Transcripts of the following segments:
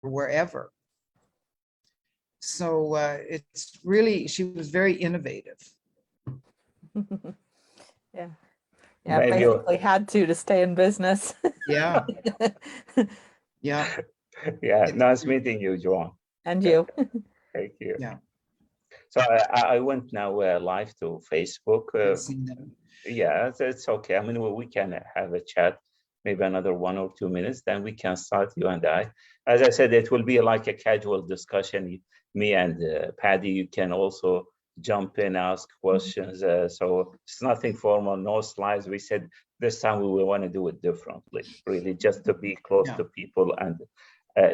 wherever. So it's really, she was very innovative. Yeah. Yeah, Maybe basically had to stay in business. Yeah. Yeah. yeah, nice meeting you, Joan. And you. Thank you. Yeah. So I went now live to Facebook. I've seen them. Yeah, it's okay. I mean, we can have a chat, maybe another 1 or 2 minutes, then we can start, you and I. As I said, it will be like a casual discussion. Me and Paddy, you can also jump in, ask questions. So it's nothing formal, no slides. We said this time we will want to do it differently, really, just to be close to people and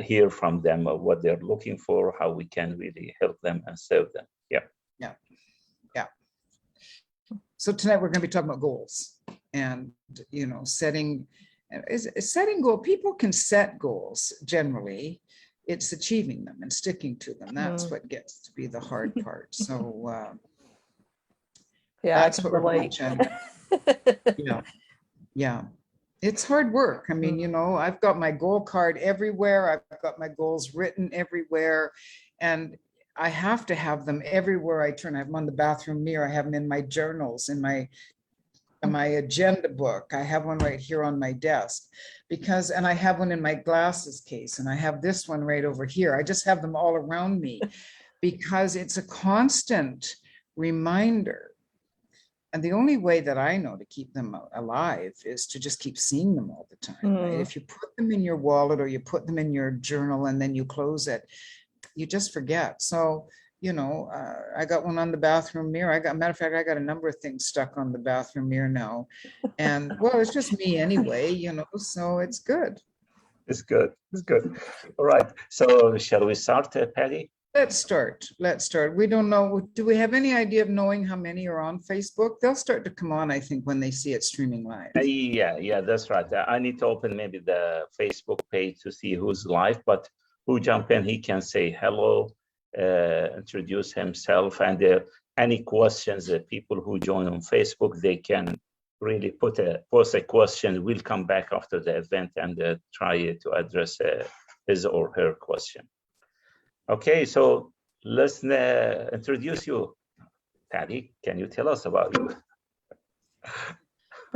hear from them what they're looking for, how we can really help them and serve them. Yeah. Yeah. Yeah. So tonight we're going to be talking about goals and, you know, setting goal. People can set goals generally. It's achieving them and sticking to them. That's what gets to be the hard part. So yeah, that's what we're going to chat about. Yeah. Yeah. It's hard work. I mean, you know, I've got my goal card everywhere. I've got my goals written everywhere. And I have to have them everywhere I turn. I have them on the bathroom mirror. I have them in my journals, in my agenda book. I have one right here on my desk and I have one in my glasses case, and I have this one right over here. I just have them all around me because it's a constant reminder. And the only way that I know to keep them alive is to just keep seeing them all the time, right? If you put them in your wallet or you put them in your journal and then you close it, you just forget. So, you know, I got one on the bathroom mirror. Matter of fact, I got a number of things stuck on the bathroom mirror now. And well, it's just me anyway, you know, so it's good. It's good. It's good. All right. So shall we start, Paddy? Let's start. We don't know. Do we have any idea of knowing how many are on Facebook? They'll start to come on, I think, when they see it streaming live. Yeah, that's right. I need to open maybe the Facebook page to see who's live, but who jump in, he can say hello, introduce himself, and any questions that people who join on Facebook, they can really post a question. We'll come back after the event and try to address his or her question. Okay, so let's introduce you. Paddy, can you tell us about you?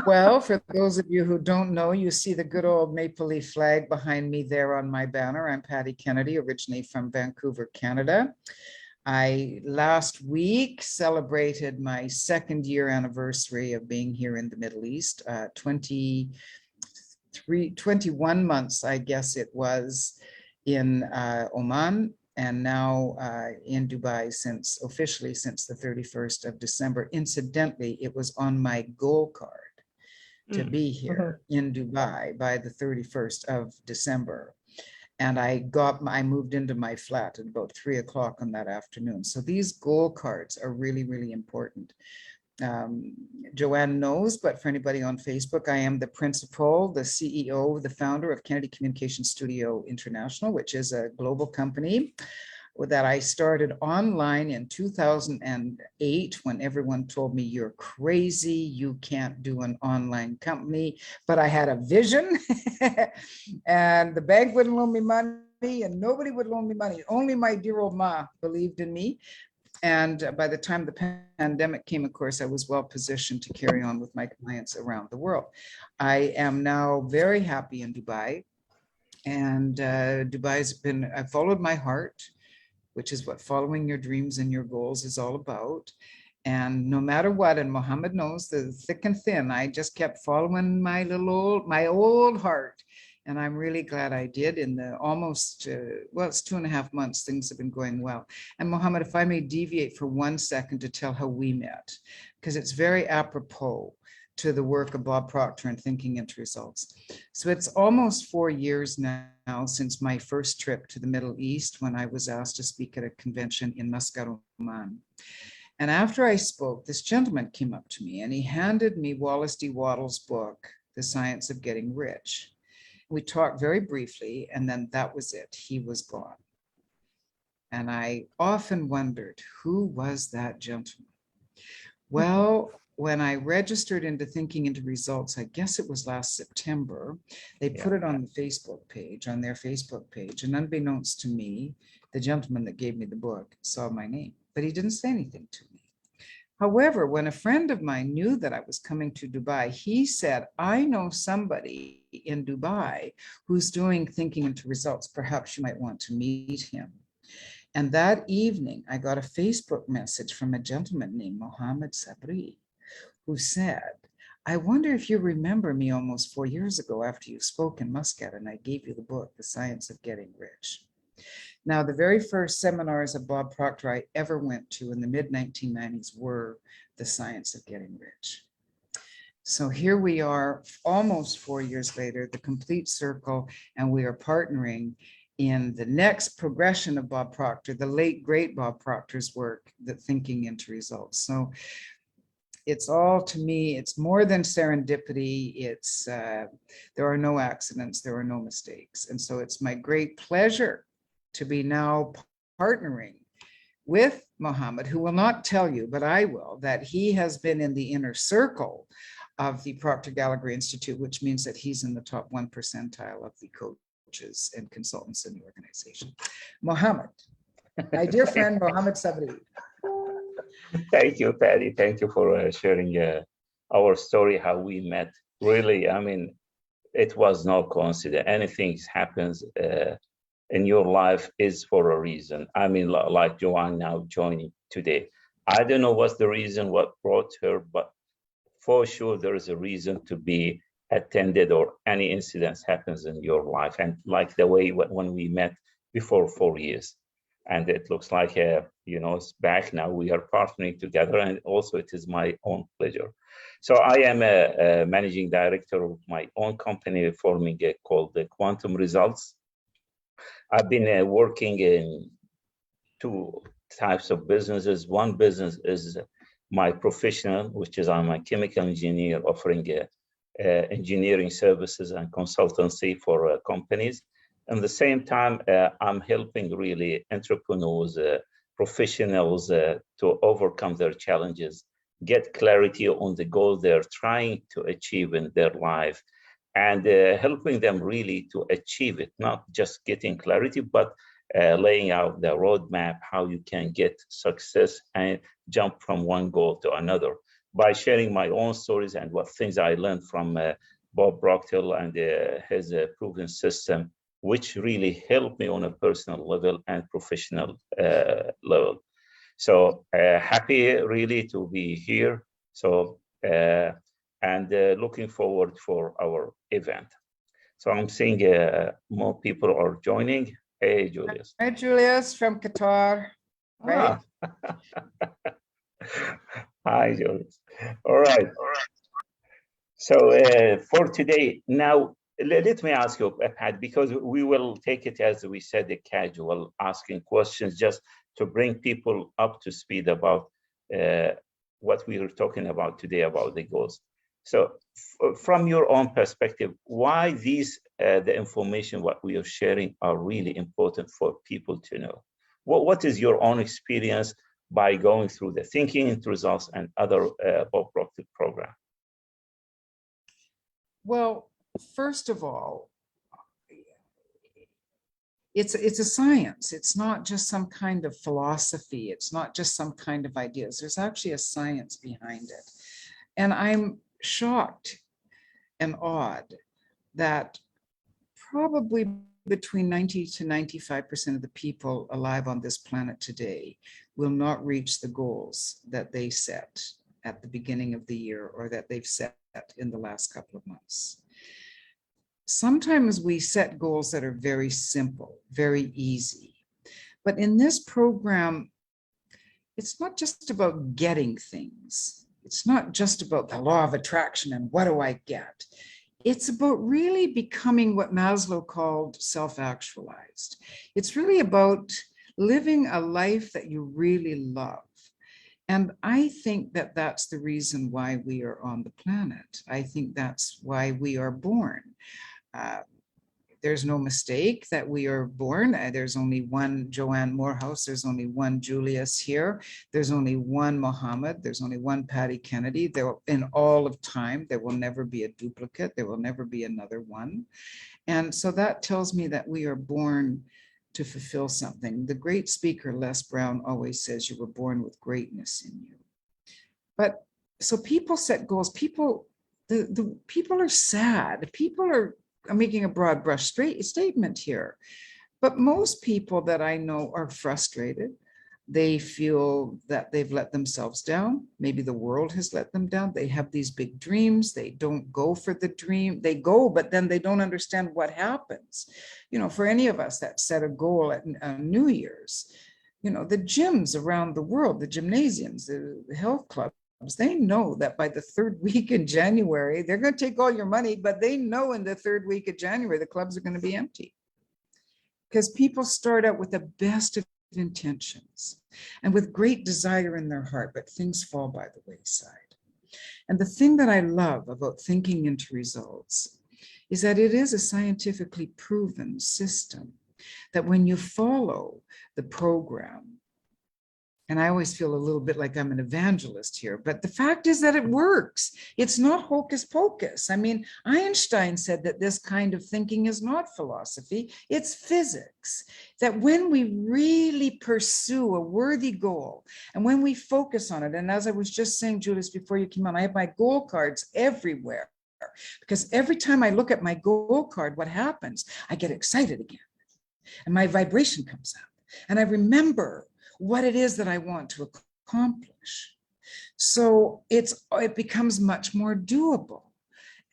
Well, for those of you who don't know, you see the good old maple leaf flag behind me there on my banner. I'm Paddy Kennedy, originally from Vancouver, Canada. I last week celebrated my 2nd year anniversary of being here in the Middle East, 21 months, I guess it was, in Oman, and now in Dubai officially since the 31st of December. Incidentally, it was on my goal card to be here in Dubai by the 31st of December. And I moved into my flat at about 3 o'clock on that afternoon. So these goal cards are really, really important. Joanne knows, but for anybody on Facebook, I am the principal, the CEO, the founder of Kennedy Communication Studio International, which is a global company that I started online in 2008 when everyone told me, you're crazy, you can't do an online company. But I had a vision and the bank wouldn't loan me money and nobody would loan me money. Only my dear old ma believed in me. And by the time the pandemic came, of course, I was well positioned to carry on with my clients around the world. I am now very happy in Dubai. And I followed my heart, which is what following your dreams and your goals is all about. And no matter what, and Mohammed knows, the thick and thin, I just kept following my old heart. And I'm really glad I did. In the almost, it's 2.5 months, things have been going well. And Mohammed, if I may deviate for 1 second to tell how we met, because it's very apropos to the work of Bob Proctor and Thinking into Results. So it's almost 4 years now since my first trip to the Middle East, when I was asked to speak at a convention in Muscat, Oman. And after I spoke, this gentleman came up to me and he handed me Wallace D. Wattles' book, The Science of Getting Rich. We talked very briefly, and then that was it. He was gone. And I often wondered, who was that gentleman? Well, when I registered into Thinking into Results, I guess it was last September, they put it on the Facebook page, on their Facebook page, and unbeknownst to me, the gentleman that gave me the book saw my name, but he didn't say anything to me. However, when a friend of mine knew that I was coming to Dubai, he said, I know somebody in Dubai who's doing Thinking into Results. Perhaps you might want to meet him. And that evening, I got a Facebook message from a gentleman named Mohammed, who said, I wonder if you remember me almost 4 years ago after you spoke in Muscat and I gave you the book, The Science of Getting Rich. Now, the very first seminars of Bob Proctor I ever went to in the mid-1990s were The Science of Getting Rich. So here we are, almost 4 years later, the complete circle, and we are partnering in the next progression of Bob Proctor, the late, great Bob Proctor's work, the Thinking into Results. So it's all, to me, it's more than serendipity. It's, there are no accidents, there are no mistakes. And so it's my great pleasure to be now partnering with Mohammed, who will not tell you, but I will, that he has been in the inner circle of the Proctor Gallagher Institute, which means that he's in the top 1 percentile of the coaches and consultants in the organization. Mohammed, my dear friend, Mohammed Sabri. Thank you, Paddy. Thank you for sharing our story, how we met. Really, I mean, it was no coincidence. Anything happens in your life is for a reason. I mean, like Joanne now joining today. I don't know what's the reason, what brought her, but for sure there is a reason to be attended or any incidents happens in your life. And like the way when we met before 4 years. And it looks like, you know, it's back now. We are partnering together, and also it is my own pleasure. So I am a managing director of my own company forming called the Quantum Results. I've been working in 2 types of businesses. One business is my professional, which is I'm a chemical engineer offering engineering services and consultancy for companies. At the same time, I'm helping really entrepreneurs, professionals to overcome their challenges, get clarity on the goal they're trying to achieve in their life, and helping them really to achieve it, not just getting clarity, but laying out the roadmap, how you can get success and jump from one goal to another by sharing my own stories and what things I learned from Bob Proctor and his proven system, which really helped me on a personal level and professional level. So happy really to be here. So, and looking forward for our event. So I'm seeing more people are joining. Hey, Julius. Hi, Julius from Qatar. Right? Hi, Julius. All right. So for today, now, let me ask you, Pat, because we will take it, as we said, a casual asking questions just to bring people up to speed about what we were talking about today about the goals. So from your own perspective, why these, the information, what we are sharing are really important for people to know? What is your own experience by going through the Thinking into Results and other Bob Proctor program? Well, first of all, it's a science. It's not just some kind of philosophy. It's not just some kind of ideas. There's actually a science behind it. And I'm shocked and awed that probably between 90 to 95% of the people alive on this planet today will not reach the goals that they set at the beginning of the year or that they've set in the last couple of months. Sometimes we set goals that are very simple, very easy. But in this program, it's not just about getting things. It's not just about the law of attraction and what do I get? It's about really becoming what Maslow called self-actualized. It's really about living a life that you really love. And I think that that's the reason why we are on the planet. I think that's why we are born. There's no mistake that we are born. There's only one Joanne Morehouse. There's only one Julius here. There's only one Mohammed. There's only one Paddy Kennedy. There, in all of time, there will never be a duplicate. There will never be another one. And so that tells me that we are born to fulfill something. The great speaker, Les Brown, always says you were born with greatness in you. But so people set goals. The people are sad. People are, I'm making a broad brush statement here, but most people that I know are frustrated. They feel that they've let themselves down. Maybe the world has let them down. They have these big dreams. They don't go for the dream. They go, but then they don't understand what happens. You know, for any of us that set a goal at New Year's, you know, the gyms around the world, the gymnasiums, the health clubs, they know that by the third week in January, they're going to take all your money, but they know in the third week of January, the clubs are going to be empty. Because people start out with the best of intentions and with great desire in their heart, but things fall by the wayside. And the thing that I love about thinking into results is that it is a scientifically proven system that when you follow the program, and I always feel a little bit like I'm an evangelist here, but the fact is that it works. It's not hocus pocus. I mean, Einstein said that this kind of thinking is not philosophy, it's physics. That when we really pursue a worthy goal, and when we focus on it, and as I was just saying, Julius, before you came on, I have my goal cards everywhere. Because every time I look at my goal card, what happens? I get excited again. And my vibration comes up. And I remember what it is that I want to accomplish. So it becomes much more doable.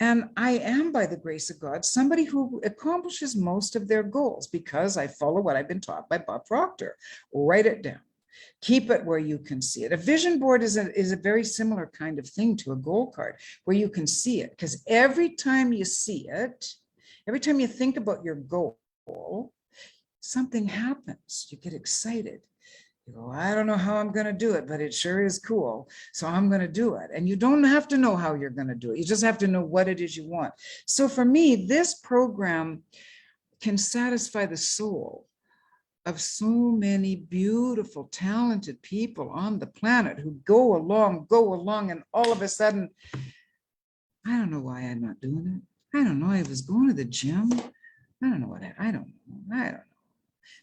And I am, by the grace of God, somebody who accomplishes most of their goals because I follow what I've been taught by Bob Proctor. Write it down. Keep it where you can see it. A vision board is a very similar kind of thing to a goal card where you can see it, because every time you see it, every time you think about your goal, something happens. You get excited. You go, I don't know how I'm going to do it, but it sure is cool. So I'm going to do it. And you don't have to know how you're going to do it. You just have to know what it is you want. So for me, this program can satisfy the soul of so many beautiful, talented people on the planet who go along, and all of a sudden, I don't know why I'm not doing it. I don't know. I was going to the gym. I don't know what, I don't know.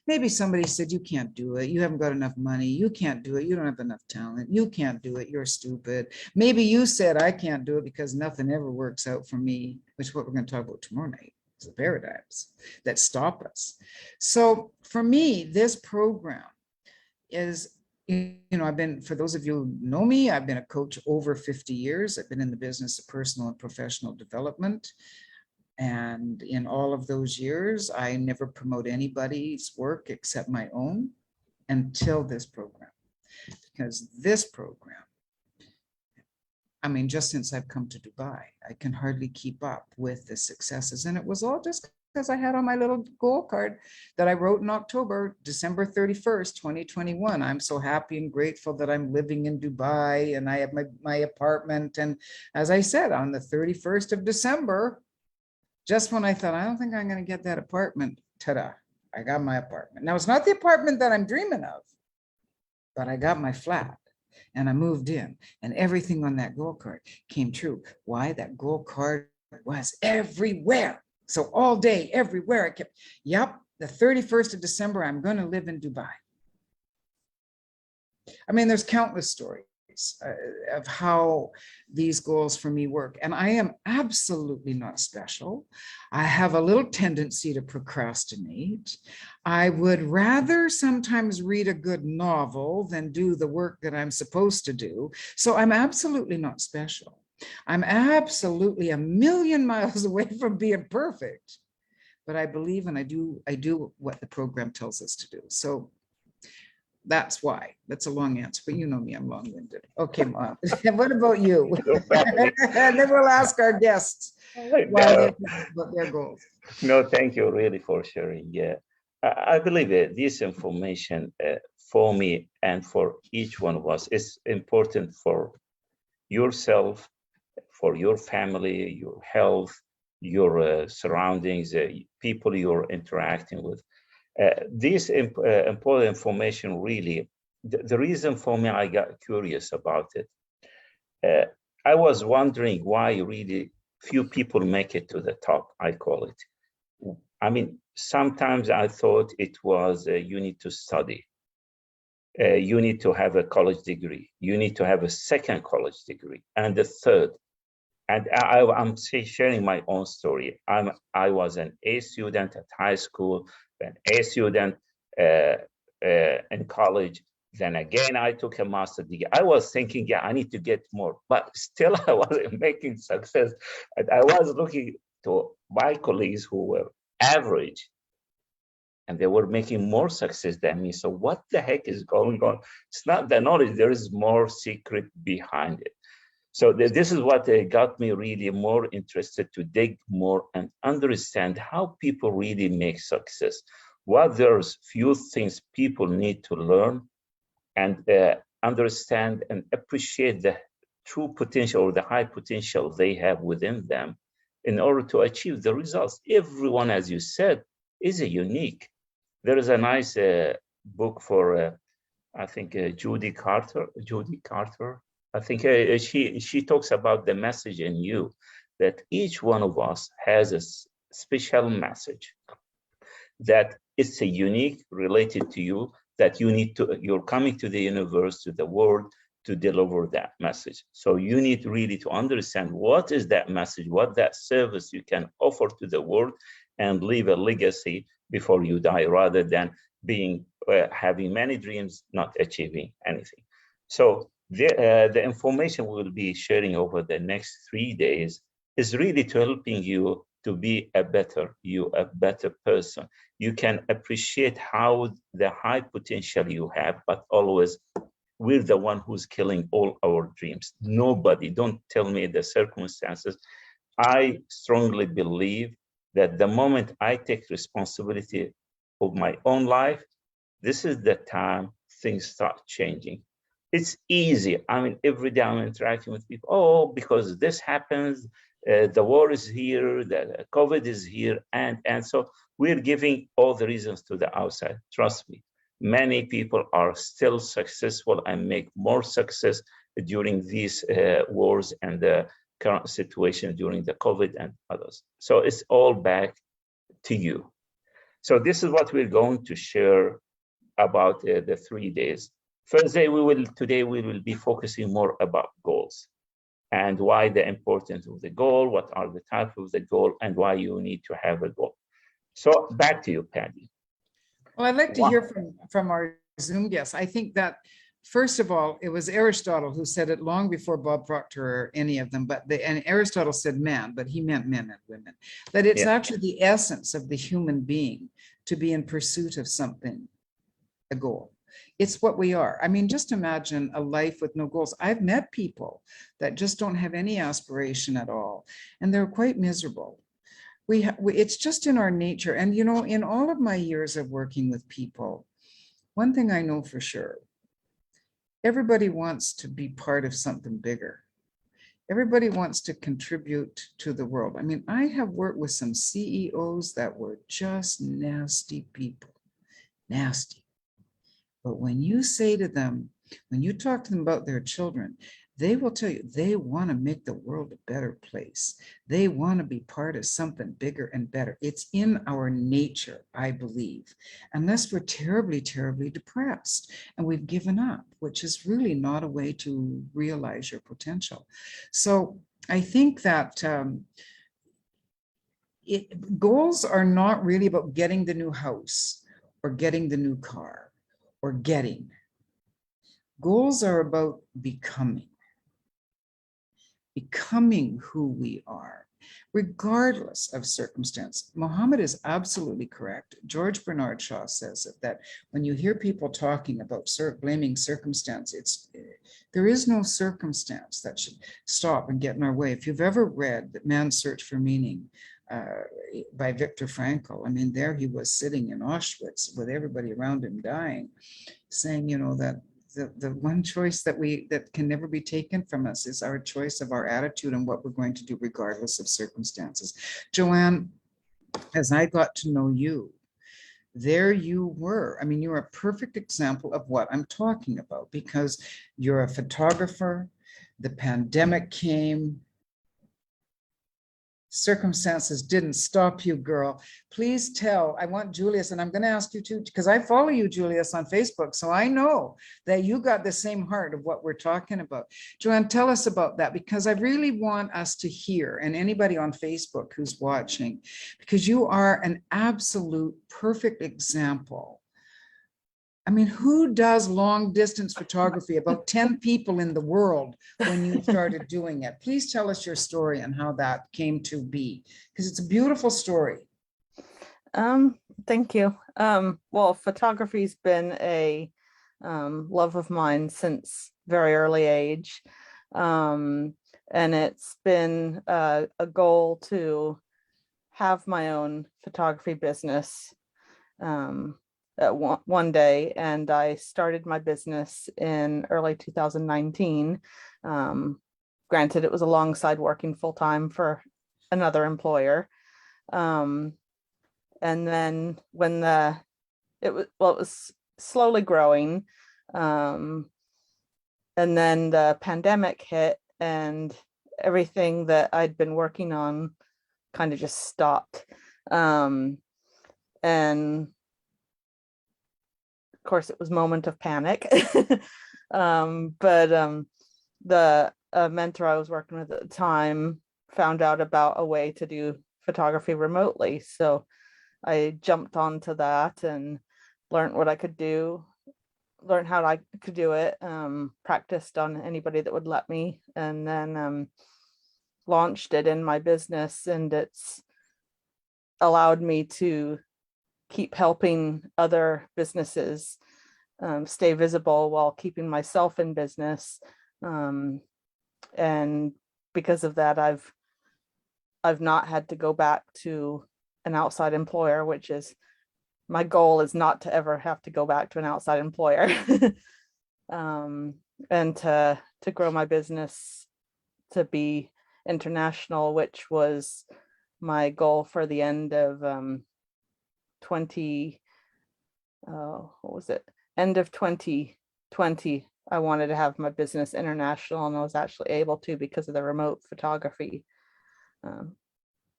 Maybe somebody said, you can't do it. You haven't got enough money. You can't do it. You don't have enough talent. You can't do it. You're stupid. Maybe you said, I can't do it because nothing ever works out for me, which is what we're going to talk about tomorrow night. It's the paradigms that stop us. So for me, this program is, you know, I've been, for those of you who know me, I've been a coach over 50 years. I've been in the business of personal and professional development. And in all of those years, I never promote anybody's work except my own until this program. Because this program, I mean, just since I've come to Dubai, I can hardly keep up with the successes. And it was all just because I had on my little goal card that I wrote in October, December 31st, 2021. I'm so happy and grateful that I'm living in Dubai and I have my apartment. And as I said, on the 31st of December, just when I thought, I don't think I'm going to get that apartment, ta-da, I got my apartment. Now, it's not the apartment that I'm dreaming of, but I got my flat and I moved in and everything on that goal card came true. Why? That goal card was everywhere. So all day, everywhere, I kept, yep, the 31st of December, I'm going to live in Dubai. I mean, there's countless stories of how these goals for me work. And I am absolutely not special. I have a little tendency to procrastinate. I would rather sometimes read a good novel than do the work that I'm supposed to do. So I'm absolutely not special. I'm absolutely a million miles away from being perfect. But I believe and I do what the program tells us to do. So that's why. That's a long answer, but you know me, I'm long-winded. Okay, Mom. What about you? And then we'll ask our guests why they about their goals. No, thank you really for sharing. Yeah, I believe this information for me and for each one of us is important for yourself, for your family, your health, your surroundings, people you're interacting with. This important information really, the reason for me I got curious about it, I was wondering why really few people make it to the top, I call it. I mean, sometimes I thought it was you need to study. You need to have a college degree. You need to have a second college degree and a third. And I'm sharing my own story. I was an A student at high school, an A student in college. Then again, I took a master's degree. I was thinking, yeah, I need to get more, but still I wasn't making success. And I was looking to my colleagues who were average, and they were making more success than me. So what the heck is going on? It's not the knowledge, there is more secret behind it. So this is what got me really more interested to dig more and understand how people really make success. What there's few things people need to learn and understand and appreciate the true potential or the high potential they have within them in order to achieve the results. Everyone, as you said, is a unique. There is a nice book for, I think, Judy Carter. I think she talks about the message in you, that each one of us has a special message that it's a unique related to you, that you're coming to the universe, to the world, to deliver that message. So you need really to understand what is that message, what that service you can offer to the world, and leave a legacy before you die, rather than being having many dreams, not achieving anything. So the information we'll be sharing over the next 3 days is really to helping you to be a better person. You can appreciate how the high potential you have, but always we're the one who's killing all our dreams. Nobody, don't tell me the circumstances. I strongly believe that the moment I take responsibility of my own life, this is the time things start changing. It's easy. I mean, every day I'm interacting with people. Oh, because this happens, the war is here, the COVID is here, and so we're giving all the reasons to the outside. Trust me, many people are still successful and make more success during these wars and the current situation during the COVID and others. So it's all back to you. So this is what we're going to share about the 3 days. First day, today we will be focusing more about goals and why the importance of the goal, what are the types of the goal, and why you need to have a goal. So back to you, Paddy. Well, I'd like to hear from our Zoom guests. I think that, first of all, it was Aristotle who said it long before Bob Proctor or any of them, and Aristotle said man, but he meant men and women, that it's actually the essence of the human being to be in pursuit of something, a goal. It's what we are. I mean, just imagine a life with no goals. I've met people that just don't have any aspiration at all, and they're quite miserable. It's just in our nature. And, you know, in all of my years of working with people, one thing I know for sure, everybody wants to be part of something bigger. Everybody wants to contribute to the world. I mean, I have worked with some CEOs that were just nasty people, nasty. But when you say to them, when you talk to them about their children, they will tell you they want to make the world a better place. They want to be part of something bigger and better. It's in our nature, I believe, unless we're terribly, terribly depressed and we've given up, which is really not a way to realize your potential. So I think that goals are not really about getting the new house or getting the new car or getting. Goals are about becoming who we are, regardless of circumstance. Mohammed is absolutely correct. George Bernard Shaw says that when you hear people talking about blaming circumstance, there is no circumstance that should stop and get in our way. If you've ever read Man's Search for Meaning by Viktor Frankl, I mean, there he was sitting in Auschwitz with everybody around him dying, saying, you know, that the one choice that can never be taken from us is our choice of our attitude and what we're going to do regardless of circumstances. Joanne, as I got to know you, there you were. I mean, you're a perfect example of what I'm talking about, because you're a photographer. The pandemic came. Circumstances didn't stop you, girl. Please tell, I want Julius, and I'm going to ask you too, because I follow you, Julius, on Facebook. So I know that you got the same heart of what we're talking about. Joanne, tell us about that, because I really want us to hear, and anybody on Facebook who's watching, because you are an absolute perfect example. I mean, who does long distance photography? About 10 people in the world when you started doing it. Please tell us your story and how that came to be, because it's a beautiful story. Thank you. Well, photography's been a love of mine since very early age. And it's been a goal to have my own photography business one day, and I started my business in early 2019. Granted, it was alongside working full-time for another employer. And then when it was slowly growing, and then the pandemic hit, and everything that I'd been working on kind of just stopped. And of course, it was a moment of panic. But the mentor I was working with at the time found out about a way to do photography remotely. So I jumped onto that and learned what I could do, learned how I could do it, practiced on anybody that would let me, and then launched it in my business. And it's allowed me to keep helping other businesses stay visible while keeping myself in business. And because of that, I've not had to go back to an outside employer, which is my goal, is not to ever have to go back to an outside employer. And to grow my business to be international, which was my goal for the end of end of 2020. I wanted to have my business international, and I was actually able to because of the remote photography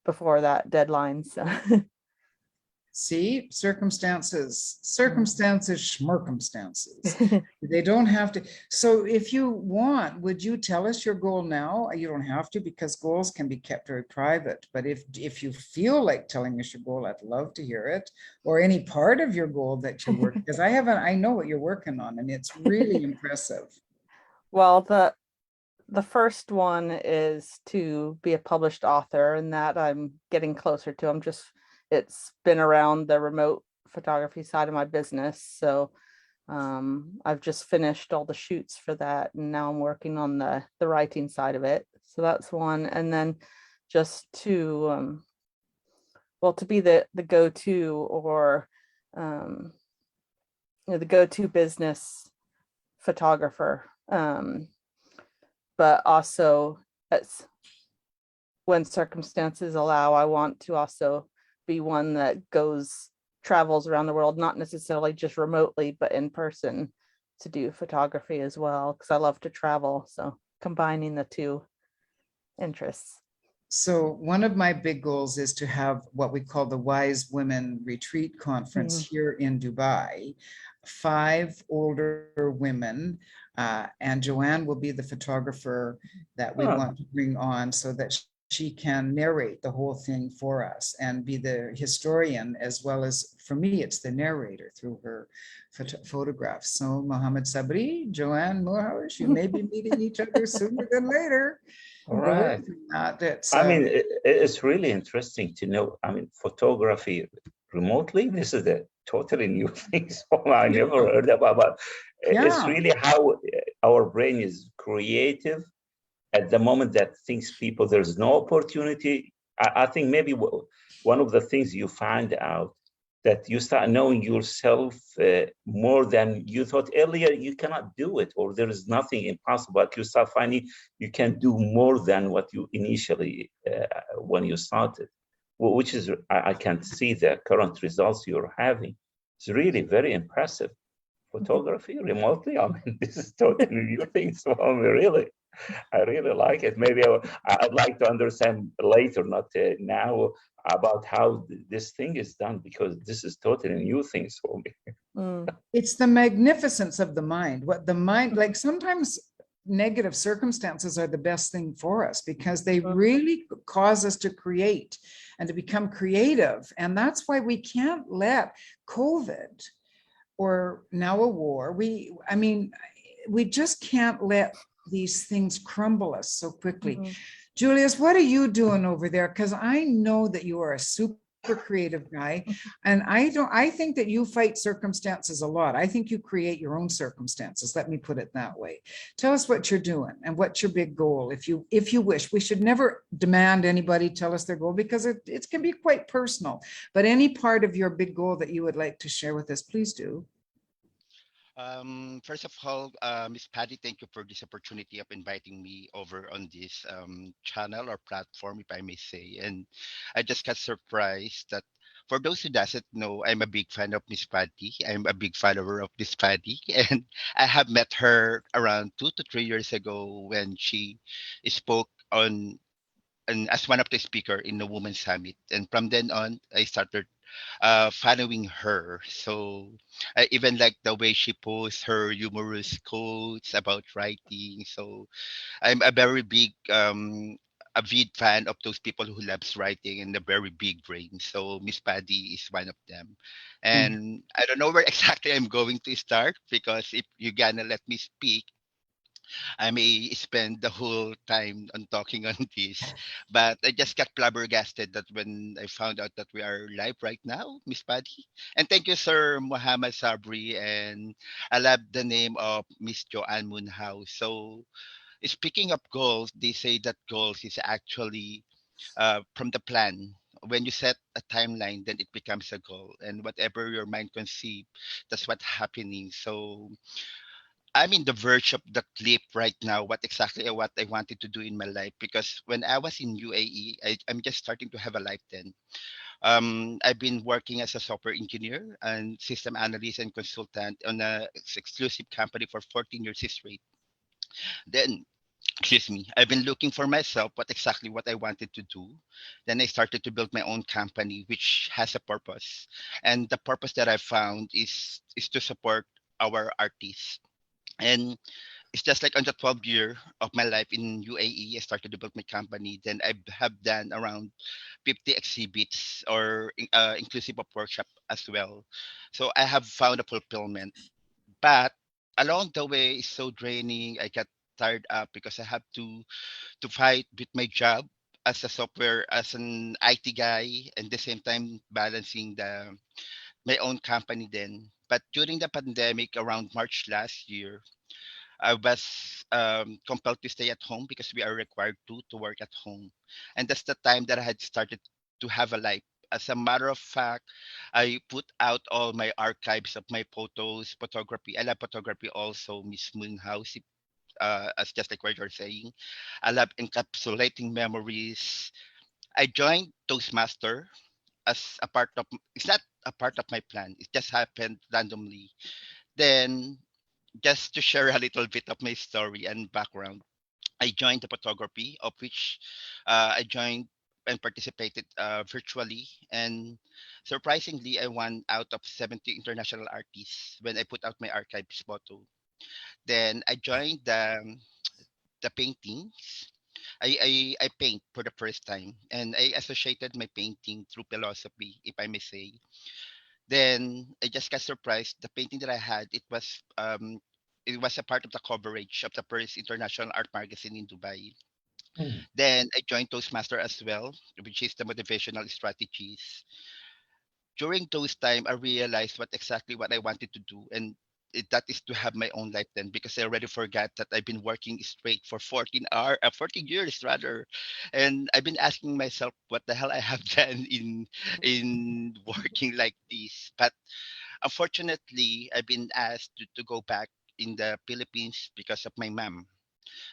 before that deadline. So See, circumstances, schmircumstances. They don't have to. So if you want, would you tell us your goal now? You don't have to, because goals can be kept very private. But if you feel like telling us your goal, I'd love to hear it, or any part of your goal that you're working, because I know what you're working on, and it's really impressive. Well, the first one is to be a published author, and that I'm getting closer to. It's been around the remote photography side of my business. So I've just finished all the shoots for that, and now I'm working on the writing side of it. So that's one. And then just to be the go-to, or the go-to business photographer. But also, when circumstances allow, I want to also be one that travels around the world, not necessarily just remotely, but in person, to do photography as well, because I love to travel. So combining the two interests. So one of my big goals is to have what we call the Wise Women Retreat Conference here in Dubai. 5 older women, and Joanne will be the photographer that we want to bring on, so that she can narrate the whole thing for us and be the historian, as well as, for me, it's the narrator through her photographs. So Mohammed Sabri, Joanne Mohammad, you may be meeting each other sooner than later. All right. It's really interesting to know. I mean, photography remotely, this is a totally new thing. So I never heard about, but it's really how our brain is creative at the moment that thinks there's no opportunity. I think maybe one of the things you find out that you start knowing yourself more than you thought earlier. You cannot do it, or there is nothing impossible, but you start finding you can do more than what you initially when you started, which is I can see the current results you're having. It's really very impressive. Photography remotely, I mean, this is totally new things for me, really. I really like it. Maybe I'd like to understand later, not now, about how this thing is done, because this is totally new things for me. It's the magnificence of the mind. What the mind, like sometimes negative circumstances are the best thing for us because they really cause us to create and to become creative. And that's why we can't let COVID or now a war, I mean, we just can't let these things crumble us so quickly. Julius, what are you doing over there? Because I know that you are a super creative guy, and I think that you fight circumstances a lot. I think you create your own circumstances. Let me put it that way. Tell us what you're doing and what's your big goal. If you wish, we should never demand anybody tell us their goal because it can be quite personal. But any part of your big goal that you would like to share with us, please do. First of all, Miss Paddy, thank you for this opportunity of inviting me over on this channel or platform, if I may say. And I just got surprised that for those who doesn't know, I'm a big fan of Miss Paddy. I'm a big follower of Miss Paddy, and I have met her around 2 to 3 years ago when she spoke on and as one of the speaker in the Women's Summit. And from then on, I started following her. So I even like the way she posts her humorous quotes about writing. So I'm a very big avid fan of those people who loves writing and a very big brain. So Miss Paddy is one of them. And I don't know where exactly I'm going to start because if you're gonna let me speak, I may spend the whole time on talking on this, but I just got flabbergasted that when I found out that we are live right now, Miss Paddy. And thank you, Sir Mohammed Sabri. And I love the name of Miss Joanne Moonhouse. So, speaking of goals, they say that goals is actually from the plan. When you set a timeline, then it becomes a goal. And whatever your mind conceive, that's what's happening. So, I'm in the verge of the clip right now. What I wanted to do in my life because when I was in UAE, I'm just starting to have a life then. I've been working as a software engineer and system analyst and consultant on a exclusive company for 14 years straight. Then, excuse me, I've been looking for myself what I wanted to do. Then I started to build my own company, which has a purpose, and the purpose that I found is to support our artists. And it's just like on the 12th year of my life in UAE, I started to build my company. Then I have done around 50 exhibits or inclusive of workshop as well. So I have found a fulfillment. But along the way, it's so draining. I got tired up because I have to fight with my job as a software, as an IT guy, and the same time balancing the my own company then. But during the pandemic around March last year, I was compelled to stay at home because we are required to work at home, and that's the time that I had started to have a life. As a matter of fact, I put out all my archives of my photos, photography. I love photography also, Miss Moonhouse. As just like what you're saying, I love encapsulating memories. I joined Toastmaster as a part of. It's not a part of my plan. It just happened randomly. Then just to share a little bit of my story and background, I joined the photography, of which I joined and participated virtually. And surprisingly, I won out of 70 international artists when I put out my archives photo. Then I joined the paintings. I paint for the first time, and I associated my painting through philosophy, if I may say. Then I just got surprised. The painting that I had, it was a part of the coverage of the first international art magazine in Dubai. Mm. Then I joined Toastmaster as well, which is the motivational strategies. During those time, I realized what I wanted to do, and that is to have my own life then, because I already forgot that I've been working straight for 14 years rather, and I've been asking myself what the hell I have done in working like this. But unfortunately, I've been asked to go back in the Philippines because of my mom.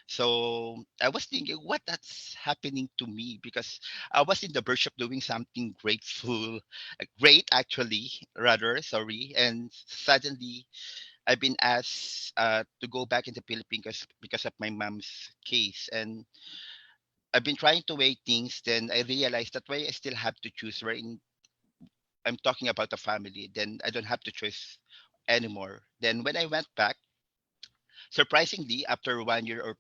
So I was thinking, what that's happening to me? Because I was in the verge of doing something grateful, great actually, rather, sorry. And suddenly I've been asked to go back in the Philippines because of my mom's case. And I've been trying to weigh things. Then I realized that why I still have to choose. Wherein I'm talking about a family, then I don't have to choose anymore. Then when I went back, surprisingly, after 1 year or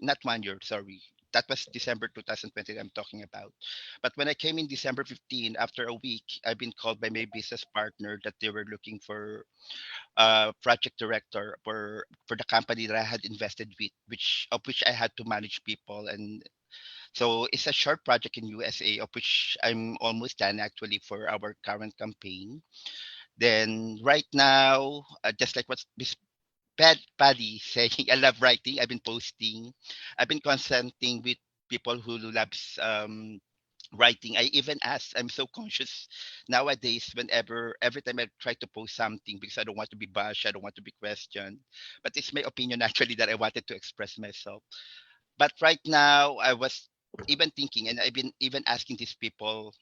not 1 year, sorry, that was December 2020 I'm talking about. But when I came in December 15, after a week, I've been called by my business partner that they were looking for a project director for the company that I had invested with, which I had to manage people. And so it's a short project in USA, of which I'm almost done actually for our current campaign. Then right now, just like what Miss Paddy saying, I love writing. I've been posting. I've been consulting with people who loves writing. I even ask. I'm so conscious nowadays. Every time I try to post something, because I don't want to be bashed, I don't want to be questioned. But it's my opinion actually that I wanted to express myself. But right now, I was even thinking, and I've been even asking these people,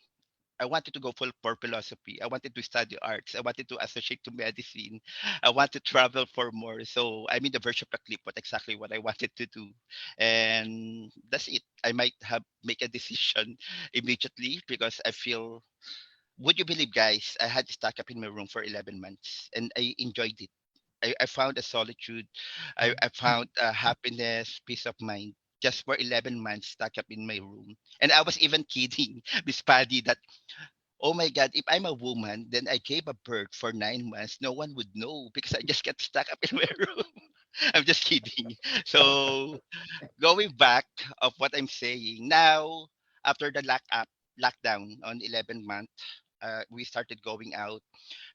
I wanted to go full for philosophy. I wanted to study arts. I wanted to associate to medicine. I want to travel for more. So I'm in the verge of the clip, what exactly what I wanted to do. And that's it. I might have make a decision immediately because I feel, would you believe guys, I had stuck up in my room for 11 months and I enjoyed it. I found a solitude. I found happiness, peace of mind just for 11 months stuck up in my room. And I was even kidding Miss Paddy that, oh my God, if I'm a woman, then I gave a birth for 9 months. No one would know because I just got stuck up in my room. I'm just kidding. So going back of what I'm saying now, after the lockdown on 11 month, we started going out,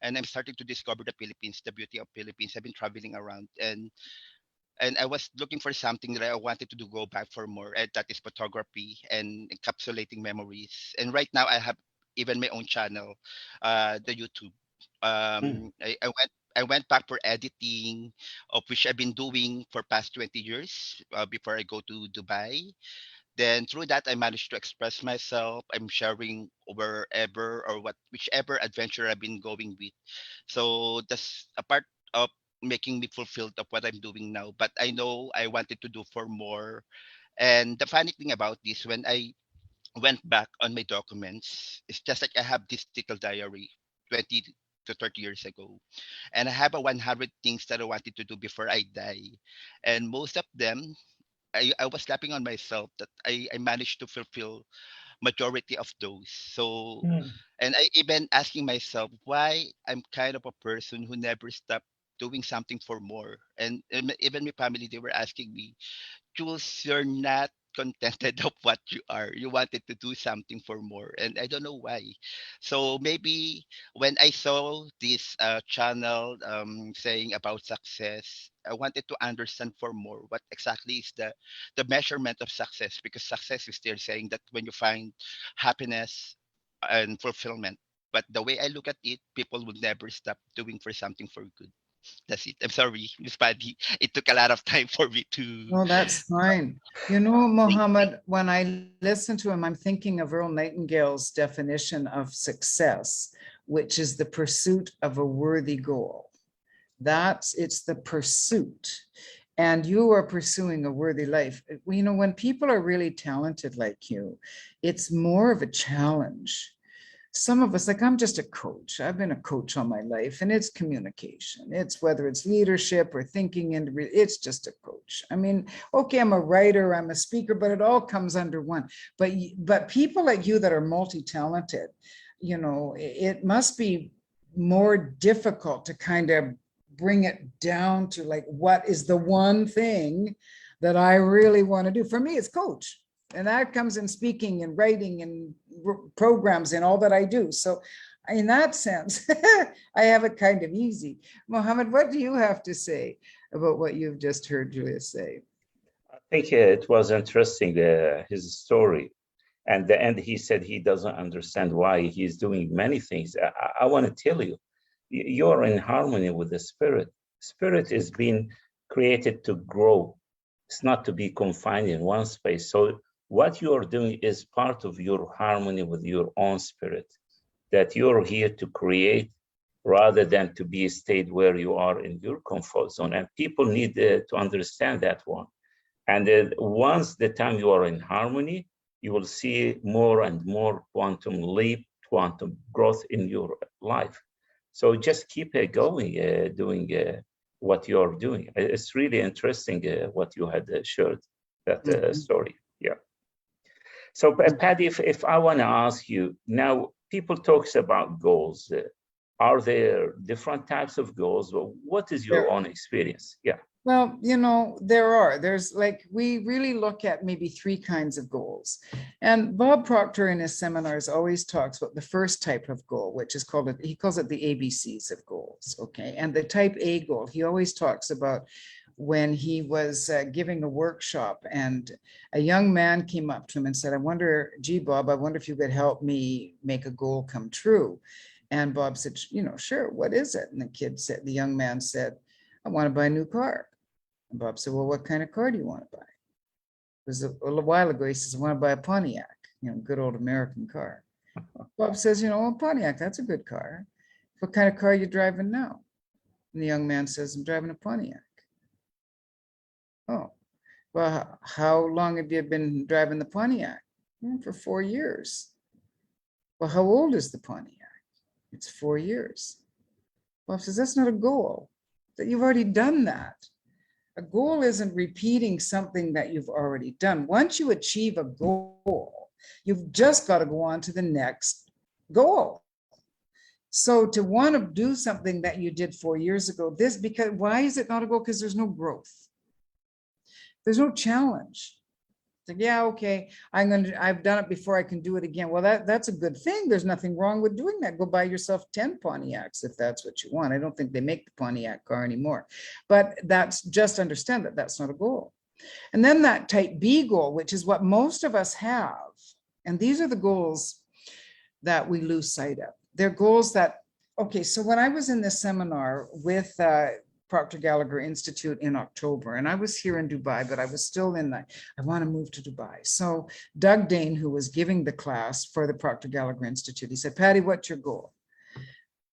and I'm starting to discover the Philippines, the beauty of Philippines. I've been traveling around, and I was looking for something that I wanted to do go back for more, and that is photography and encapsulating memories. And right now I have even my own channel, the YouTube. I went back for editing, of which I've been doing for past 20 years before I go to Dubai. Then through that, I managed to express myself. I'm sharing wherever or whichever adventure I've been going with. So that's a part of making me fulfilled of what I'm doing now. But I know I wanted to do for more. And the funny thing about this, when I went back on my documents, it's just like I have this little diary 20 to 30 years ago. And I have a 100 things that I wanted to do before I die. And most of them, I was slapping on myself that I managed to fulfill majority of those. So, and I even asking myself why I'm kind of a person who never stop doing something for more. And even my family, they were asking me, Jules, you're not contented of what you are. You wanted to do something for more, and I don't know why. So maybe when I saw this channel saying about success, I wanted to understand for more what exactly is the measurement of success, because success is still saying that when you find happiness and fulfillment. But the way I look at it, people will never stop doing for something for good. That's it. I'm sorry, Miss Paddy. It took a lot of time for me to No, that's fine. You know, Mohammed, when I listen to him, I'm thinking of Earl Nightingale's definition of success, which is the pursuit of a worthy goal. It's the pursuit. And you are pursuing a worthy life. You know, when people are really talented like you, it's more of a challenge. Some of us, like I'm just a coach. I've been a coach all my life, and it's communication. It's whether it's leadership or thinking, and it's just a coach. I mean, okay, I'm a writer, I'm a speaker, but it all comes under one. But people like you that are multi-talented, you know, it must be more difficult to kind of bring it down to like, what is the one thing that I really want to do? For me, it's coach. And that comes in speaking and writing and programs and all that I do. So In that sense, I have it kind of easy. Mohammed, what do you have to say about what you've just heard Julia say? I think it was interesting, his story. And the end, he said he doesn't understand why he's doing many things. I want to tell you, you're in harmony with the spirit. Spirit is being created to grow. It's not to be confined in one space. So what you're doing is part of your harmony with your own spirit, that you're here to create rather than to be stayed where you are in your comfort zone. And people need to understand that one. And once the time you are in harmony, you will see more and more quantum leap, quantum growth in your life. So just keep going, doing what you're doing. It's really interesting what you had shared, that story. Yeah. So Paddy, if I want to ask you, now people talks about goals. Are there different types of goals? What is your own experience? Yeah. Well, there's like, we really look at maybe three kinds of goals. And Bob Proctor in his seminars always talks about the first type of goal, which is he calls it the ABCs of goals. Okay. And the type A goal, he always talks about when he was giving a workshop and a young man came up to him and said, gee, Bob, I wonder if you could help me make a goal come true. And Bob said, sure, what is it? And the young man said, I want to buy a new car. And Bob said, well, what kind of car do you want to buy? It was a little while ago. He says, I want to buy a Pontiac, good old American car. Bob says, a Pontiac, that's a good car. What kind of car are you driving now? And the young man says, I'm driving a Pontiac. Oh, well, how long have you been driving the Pontiac? For 4 years. Well, how old is the Pontiac? It's 4 years. Bob says, that's not a goal. That you've already done that. A goal isn't repeating something that you've already done. Once you achieve a goal, you've just got to go on to the next goal. So to want to do something that you did 4 years ago, why is it not a goal? Because there's no growth. There's no challenge. It's like, yeah, okay, I've done it before, I can do it again. Well, that's a good thing. There's nothing wrong with doing that. Go buy yourself 10 Pontiacs if that's what you want. I don't think they make the Pontiac car anymore. But just understand that that's not a goal. And then that type B goal, which is what most of us have. And these are the goals that we lose sight of. They're goals that, okay, so when I was in this seminar with Proctor Gallagher Institute in October. And I was here in Dubai, but I was still I want to move to Dubai. So Doug Dane, who was giving the class for the Proctor Gallagher Institute, he said, Paddy, what's your goal?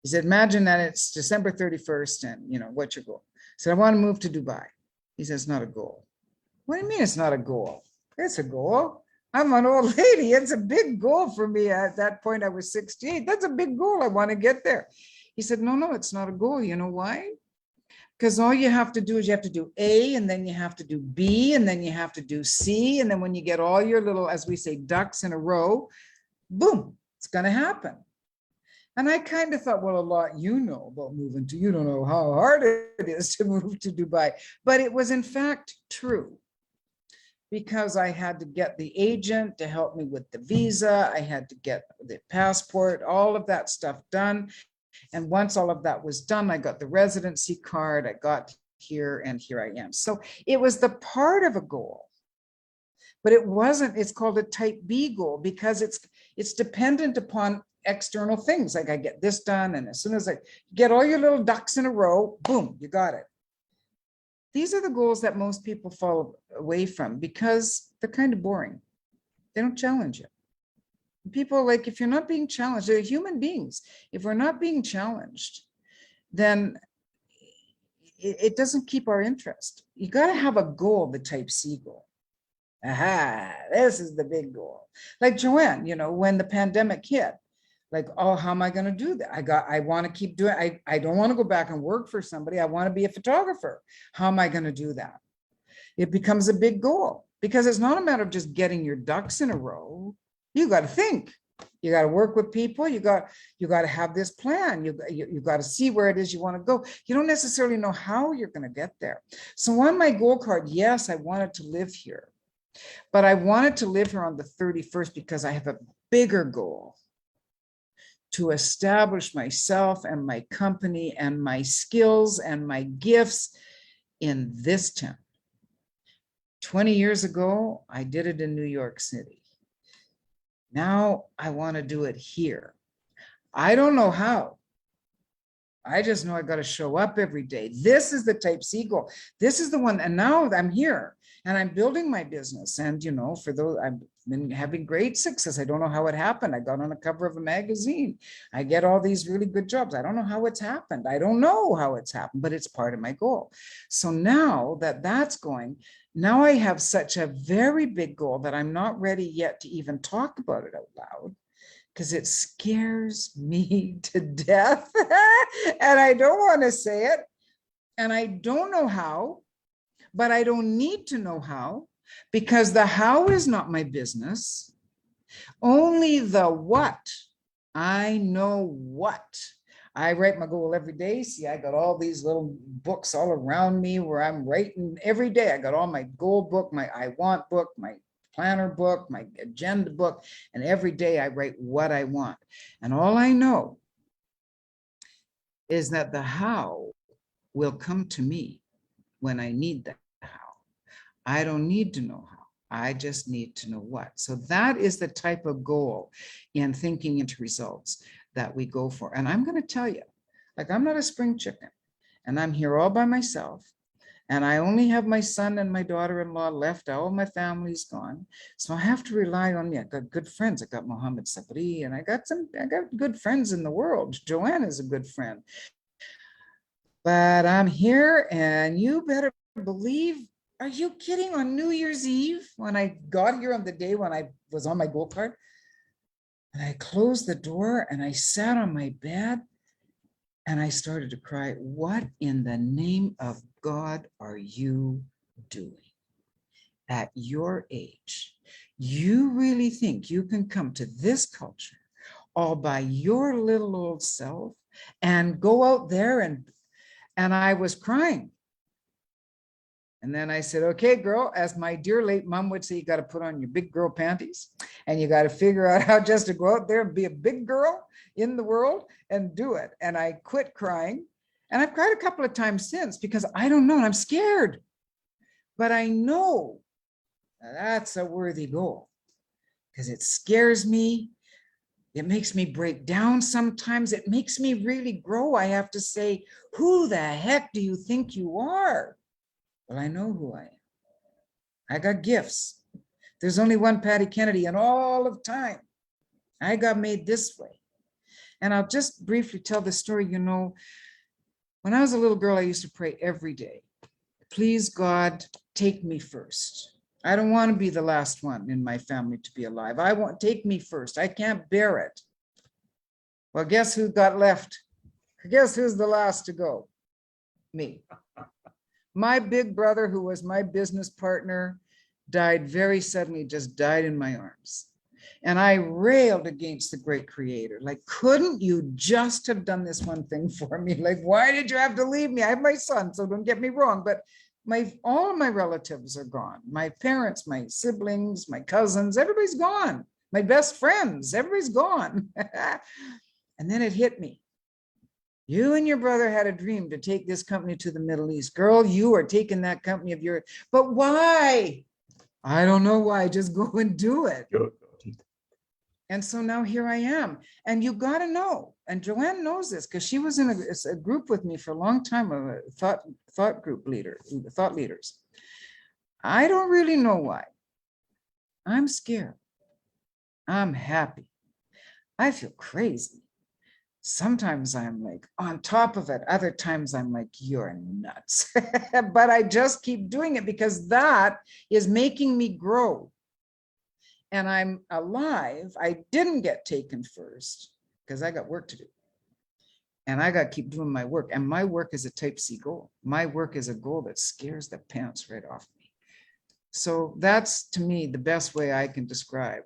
He said, imagine that it's December 31st and, what's your goal? I said, I want to move to Dubai. He says, it's not a goal. What do you mean it's not a goal? It's a goal. I'm an old lady. It's a big goal for me. At that point, I was 68. That's a big goal. I want to get there. He said, no, it's not a goal. You know why? Because all you have to do is you have to do A, and then you have to do B, and then you have to do C. And then when you get all your little, as we say, ducks in a row, boom, it's going to happen. And I kind of thought, well, a lot about moving you don't know how hard it is to move to Dubai. But it was in fact true. Because I had to get the agent to help me with the visa. I had to get the passport, all of that stuff done. And once all of that was done, I got the residency card, I got here, and here I am. So it was the part of a goal, but it's called a type B goal because it's dependent upon external things. Like I get this done, and as soon as I get all your little ducks in a row, boom, you got it. These are the goals that most people fall away from because they're kind of boring. They don't challenge you. People, like, if you're not being challenged, they're human beings. If we're not being challenged, then it doesn't keep our interest. You got to have a goal, the type C goal. Aha, this is the big goal. Like Joanne, when the pandemic hit, like, oh, how am I going to do that? I want to keep doing, I don't want to go back and work for somebody. I want to be a photographer. How am I going to do that? It becomes a big goal because it's not a matter of just getting your ducks in a row. You got to think. You got to work with people. You got to have this plan. You got to see where it is you want to go. You don't necessarily know how you're going to get there. So on my goal card, yes, I wanted to live here, but I wanted to live here on the 31st because I have a bigger goal to establish myself and my company and my skills and my gifts in this town. 20 years ago, I did it in New York City. Now I want to do it here. I don't know how. I just know I got to show up every day. This is the type C goal. This is the one. And now I'm here and I'm building my business. And, you know, for those, I've been having great success. I don't know how it happened. I got on the cover of a magazine. I get all these really good jobs. I don't know how it's happened. I don't know how it's happened, but it's part of my goal. So now that that's going, now I have such a very big goal that I'm not ready yet to even talk about it out loud, because it scares me to death. And I don't want to say it. And I don't know how, but I don't need to know how, because the how is not my business. Only the what. I know what. I write my goal every day. See, I got all these little books all around me where I'm writing every day. I got all my goal book, my I want book, my planner book, my agenda book, and every day I write what I want. And all I know is that the how will come to me when I need the how. I don't need to know how. I just need to know what. So that is the type of goal in thinking into results that we go for. And I'm going to tell you, like, I'm not a spring chicken, and I'm here all by myself. And I only have my son and my daughter-in-law left. All my family's gone. So I have to rely on me. I got good friends. I got Mohammad Sabri, and I got good friends in the world. Joanne is a good friend. But I'm here, and you better believe, are you kidding? On New Year's Eve, when I got here on the day when I was on my goal card, and I closed the door and I sat on my bed and I started to cry. What in the name of God are you doing at your age? You really think you can come to this culture all by your little old self and go out there and I was crying. And then I said, okay, girl, as my dear late mom would say, you got to put on your big girl panties and you got to figure out how just to go out there and be a big girl in the world and do it. And I quit crying. And I've cried a couple of times since because I don't know, and I'm scared. But I know that's a worthy goal because it scares me. It makes me break down sometimes. It makes me really grow. I have to say, who the heck do you think you are? Well, I know who I am. I got gifts. There's only one Paddy Kennedy in all of time. I got made this way. And I'll just briefly tell the story. You know, when I was a little girl, I used to pray every day. Please, God, take me first. I don't want to be the last one in my family to be alive. I want, take me first. I can't bear it. Well, guess who got left? Guess who's the last to go? Me. My big brother, who was my business partner, died very suddenly, just died in my arms. And I railed against the great creator. Like, couldn't you just have done this one thing for me? Like, why did you have to leave me? I have my son, so don't get me wrong, but all of my relatives are gone. My parents, my siblings, my cousins, everybody's gone. My best friends, everybody's gone. And then it hit me. You and your brother had a dream to take this company to the Middle East. Girl, you are taking that company of yours. But why? I don't know why. Just go and do it. And so now here I am. And you got to know, and Joanne knows this because she was in a group with me for a long time, a thought leaders. I don't really know why. I'm scared. I'm happy. I feel crazy. Sometimes I'm like on top of it. Other times I'm like, you're nuts. But I just keep doing it because that is making me grow. And I'm alive. I didn't get taken first because I got work to do. And I got to keep doing my work. And my work is a type C goal. My work is a goal that scares the pants right off me. So that's, to me, the best way I can describe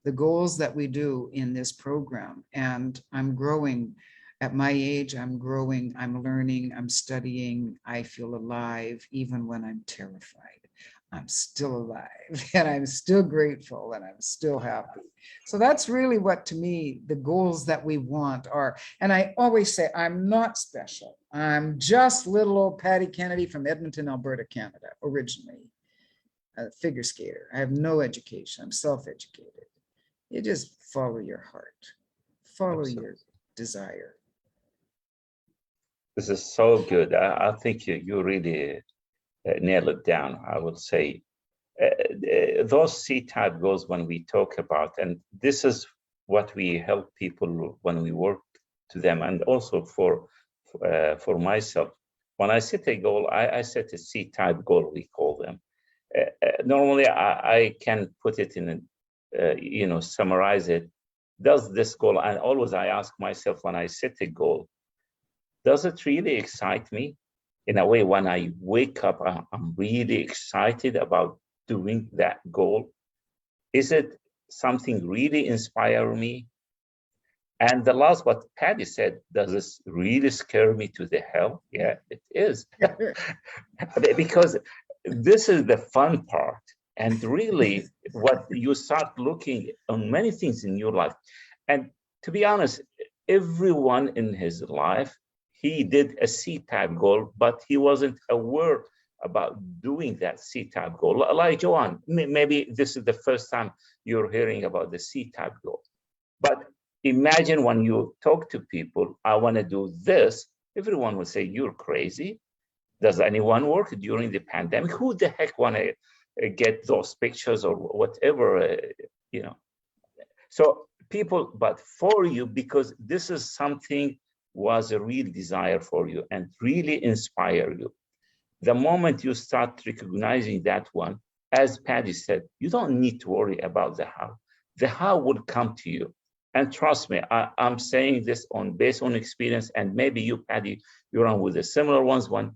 the goals that we do in this program. And I'm growing. At my age, I'm growing, I'm learning, I'm studying, I feel alive, even when I'm terrified. I'm still alive and I'm still grateful and I'm still happy. So that's really what, to me, the goals that we want are. And I always say, I'm not special. I'm just little old Paddy Kennedy from Edmonton, Alberta, Canada, originally a figure skater. I have no education. I'm self-educated. You just follow your heart, follow Absolutely. your desire. This is so good. I think you really nail it down, I will say. Those C-type goals when we talk about, and this is what we help people when we work to them, and also for myself. When I set a goal, I set a C-type goal, we call them. Normally, I can put it in, summarize it. Does this goal, and always I ask myself when I set a goal, does it really excite me? In a way, when I wake up, I'm really excited about doing that goal. Is it something really inspire me? And the last, what Paddy said, does this really scare me to the hell? Yeah, it is. Because this is the fun part. And really, what you start looking on many things in your life. And to be honest, everyone in his life, he did a C-type goal, but he wasn't aware about doing that C-type goal. Like Joanne, maybe this is the first time you're hearing about the C-type goal. But imagine when you talk to people, I want to do this, everyone will say, you're crazy. Does anyone work during the pandemic? Who the heck want to get those pictures or whatever, So people, but for you, because this is something was a real desire for you and really inspire you. The moment you start recognizing that one, as Paddy said, you don't need to worry about the how. The how will come to you. And trust me, I'm saying this based on experience, and maybe you, Paddy, you're on with the similar ones. When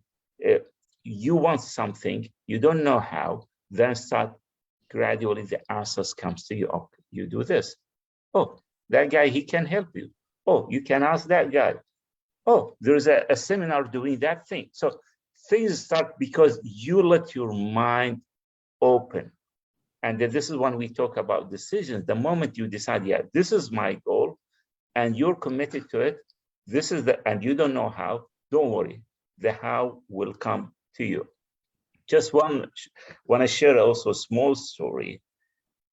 you want something, you don't know how, then start gradually the answers comes to you. Oh, you do this. Oh, that guy, he can help you. Oh, you can ask that guy. Oh, there's a seminar doing that thing. So things start because you let your mind open. And then this is when we talk about decisions. The moment you decide, yeah, this is my goal, and you're committed to it, and you don't know how, don't worry. The how will come to you. Just want to share also a small story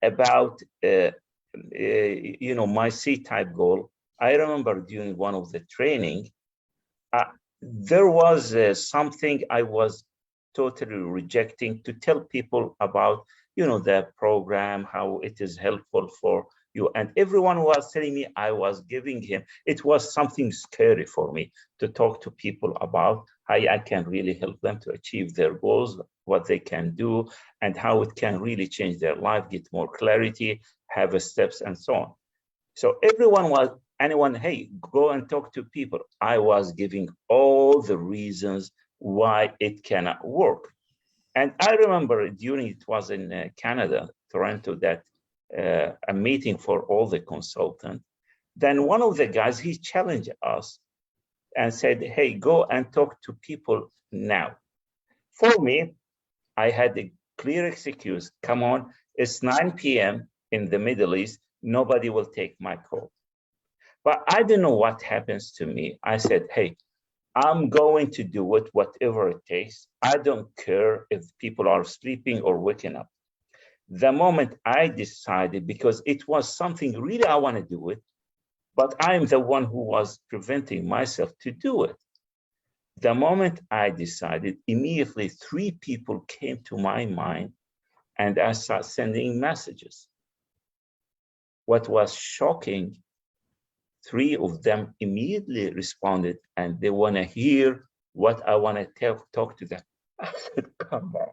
about, my C-type goal. I remember during one of the training, there was something I was totally rejecting to tell people about, the program, how it is helpful for you. And everyone was telling me I was giving him. It was something scary for me to talk to people about how I can really help them to achieve their goals, what they can do, and how it can really change their life, get more clarity, have steps, and so on. So anyone, hey, go and talk to people. I was giving all the reasons why it cannot work. And I remember during, it was in Canada, Toronto, that a meeting for all the consultants. Then one of the guys, he challenged us and said, hey, go and talk to people now. For me, I had a clear excuse. Come on, it's 9 p.m. in the Middle East. Nobody will take my call. But I don't know what happens to me. I said, hey, I'm going to do it, whatever it takes. I don't care if people are sleeping or waking up. The moment I decided, because it was something really I want to do it, but I'm the one who was preventing myself to do it. The moment I decided, immediately 3 people came to my mind and I started sending messages. What was shocking, 3 of them immediately responded and they want to hear what I want to talk to them. I said, come on.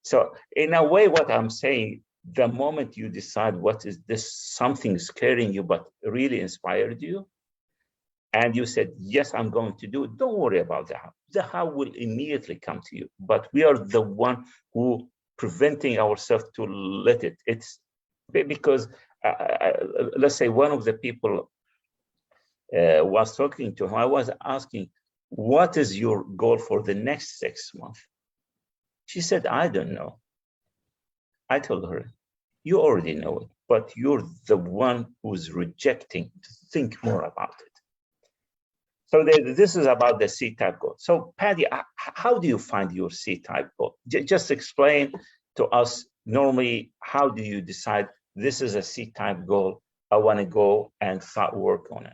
So in a way, what I'm saying, the moment you decide what is this, something scaring you, but really inspired you, and you said, yes, I'm going to do it, don't worry about the how. The how will immediately come to you. But we are the one who preventing ourselves to let it. It's because, let's say one of the people was talking to him, I was asking, what is your goal for the next 6 months? She said, I don't know. I told her, you already know it, but you're the one who's rejecting to think more about it. So this is about the C-type goal. So Paddy, how do you find your C-type goal? Just explain to us normally, how do you decide this is a C-type goal, I want to go and start work on it?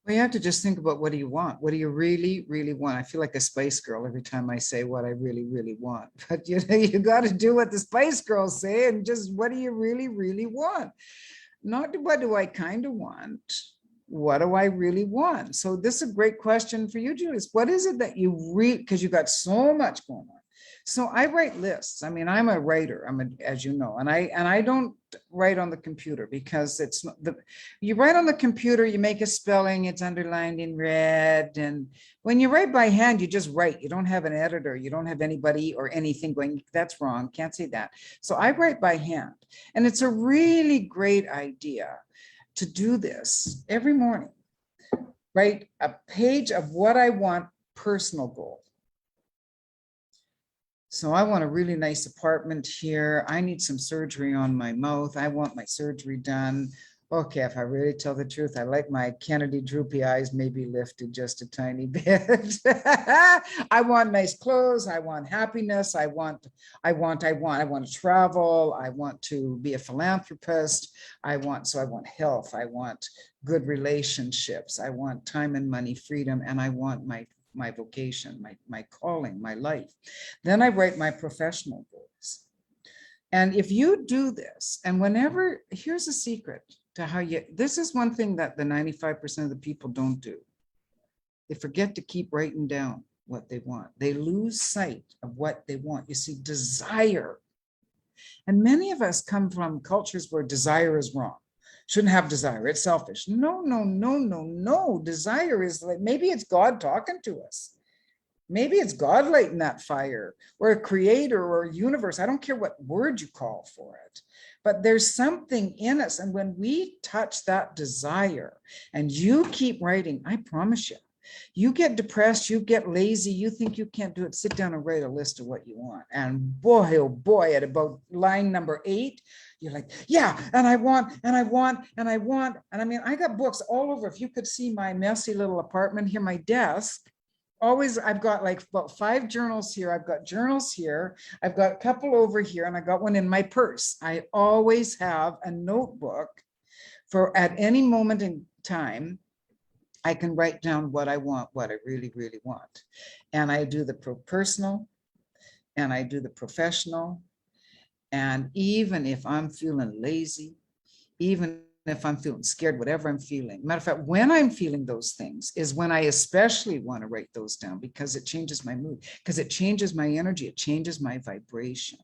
Well, you have to just think about, what do you want? What do you really, really want? I feel like a Spice Girl every time I say what I really, really want. But you know, you got to do what the Spice Girls say, and just, what do you really, really want? Not what do I kind of want? What do I really want? So this is a great question for you, Julius. What is it that you read? Because you got so much going on. So I write lists. I mean, I'm a writer, as you know, and I don't write on the computer, because it's not you write on the computer, you make a spelling, it's underlined in red. And when you write by hand, you just write. You don't have an editor. You don't have anybody or anything going, that's wrong, can't say that. So I write by hand. And it's a really great idea to do this every morning. Write a page of what I want, personal goal. So I want a really nice apartment here. I need some surgery on my mouth. I want my surgery done. Okay, if I really tell the truth, I like my Kennedy droopy eyes maybe lifted just a tiny bit. I want nice clothes. I want happiness. I want to travel. I want to be a philanthropist. I want health. I want good relationships. I want time and money, freedom, and I want my vocation, my calling, my life. Then I write my professional goals. And if you do this, and whenever, here's a secret to how this is one thing that the 95% of the people don't do. They forget to keep writing down what they want. They lose sight of what they want. You see, desire. And many of us come from cultures where desire is wrong. Shouldn't have desire, it's selfish. No. Desire is like, maybe it's God talking to us. Maybe it's God lighting that fire, or a creator, or a universe. I don't care what word you call for it, but there's something in us. And when we touch that desire and you keep writing, I promise you, you get depressed, you get lazy, you think you can't do it, sit down and write a list of what you want. And boy, oh boy, at about line number 8, you're like, yeah, and I want, and I want, and I want. And I mean, I got books all over. If you could see my messy little apartment here, my desk, always, I've got like about 5 journals here. I've got journals here. I've got a couple over here, and I got one in my purse. I always have a notebook for at any moment in time. I can write down what I want, what I really, really want. And I do the personal, and I do the professional. And even if I'm feeling lazy, even if I'm feeling scared, whatever I'm feeling. Matter of fact, when I'm feeling those things is when I especially want to write those down, because it changes my mood, because it changes my energy, it changes my vibration.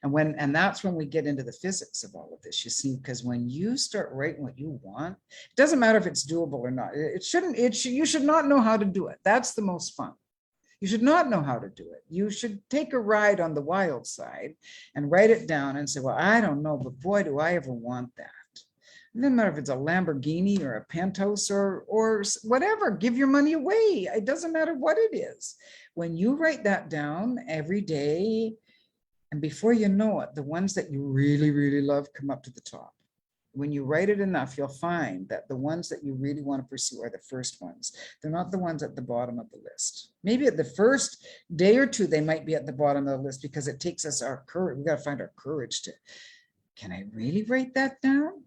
And that's when we get into the physics of all of this, you see, because when you start writing what you want, it doesn't matter if it's doable or not. You should not know how to do it. That's the most fun. You should not know how to do it. You should take a ride on the wild side and write it down and say, well, I don't know, but boy, do I ever want that. It doesn't matter if it's a Lamborghini or a penthouse or whatever, give your money away. It doesn't matter what it is. When you write that down every day, and before you know it, the ones that you really, really love come up to the top. When you write it enough, you'll find that the ones that you really want to pursue are the first ones. They're not the ones at the bottom of the list. Maybe at the first day or two, they might be at the bottom of the list, because it takes us our courage. We got to find our courage to, can I really write that down?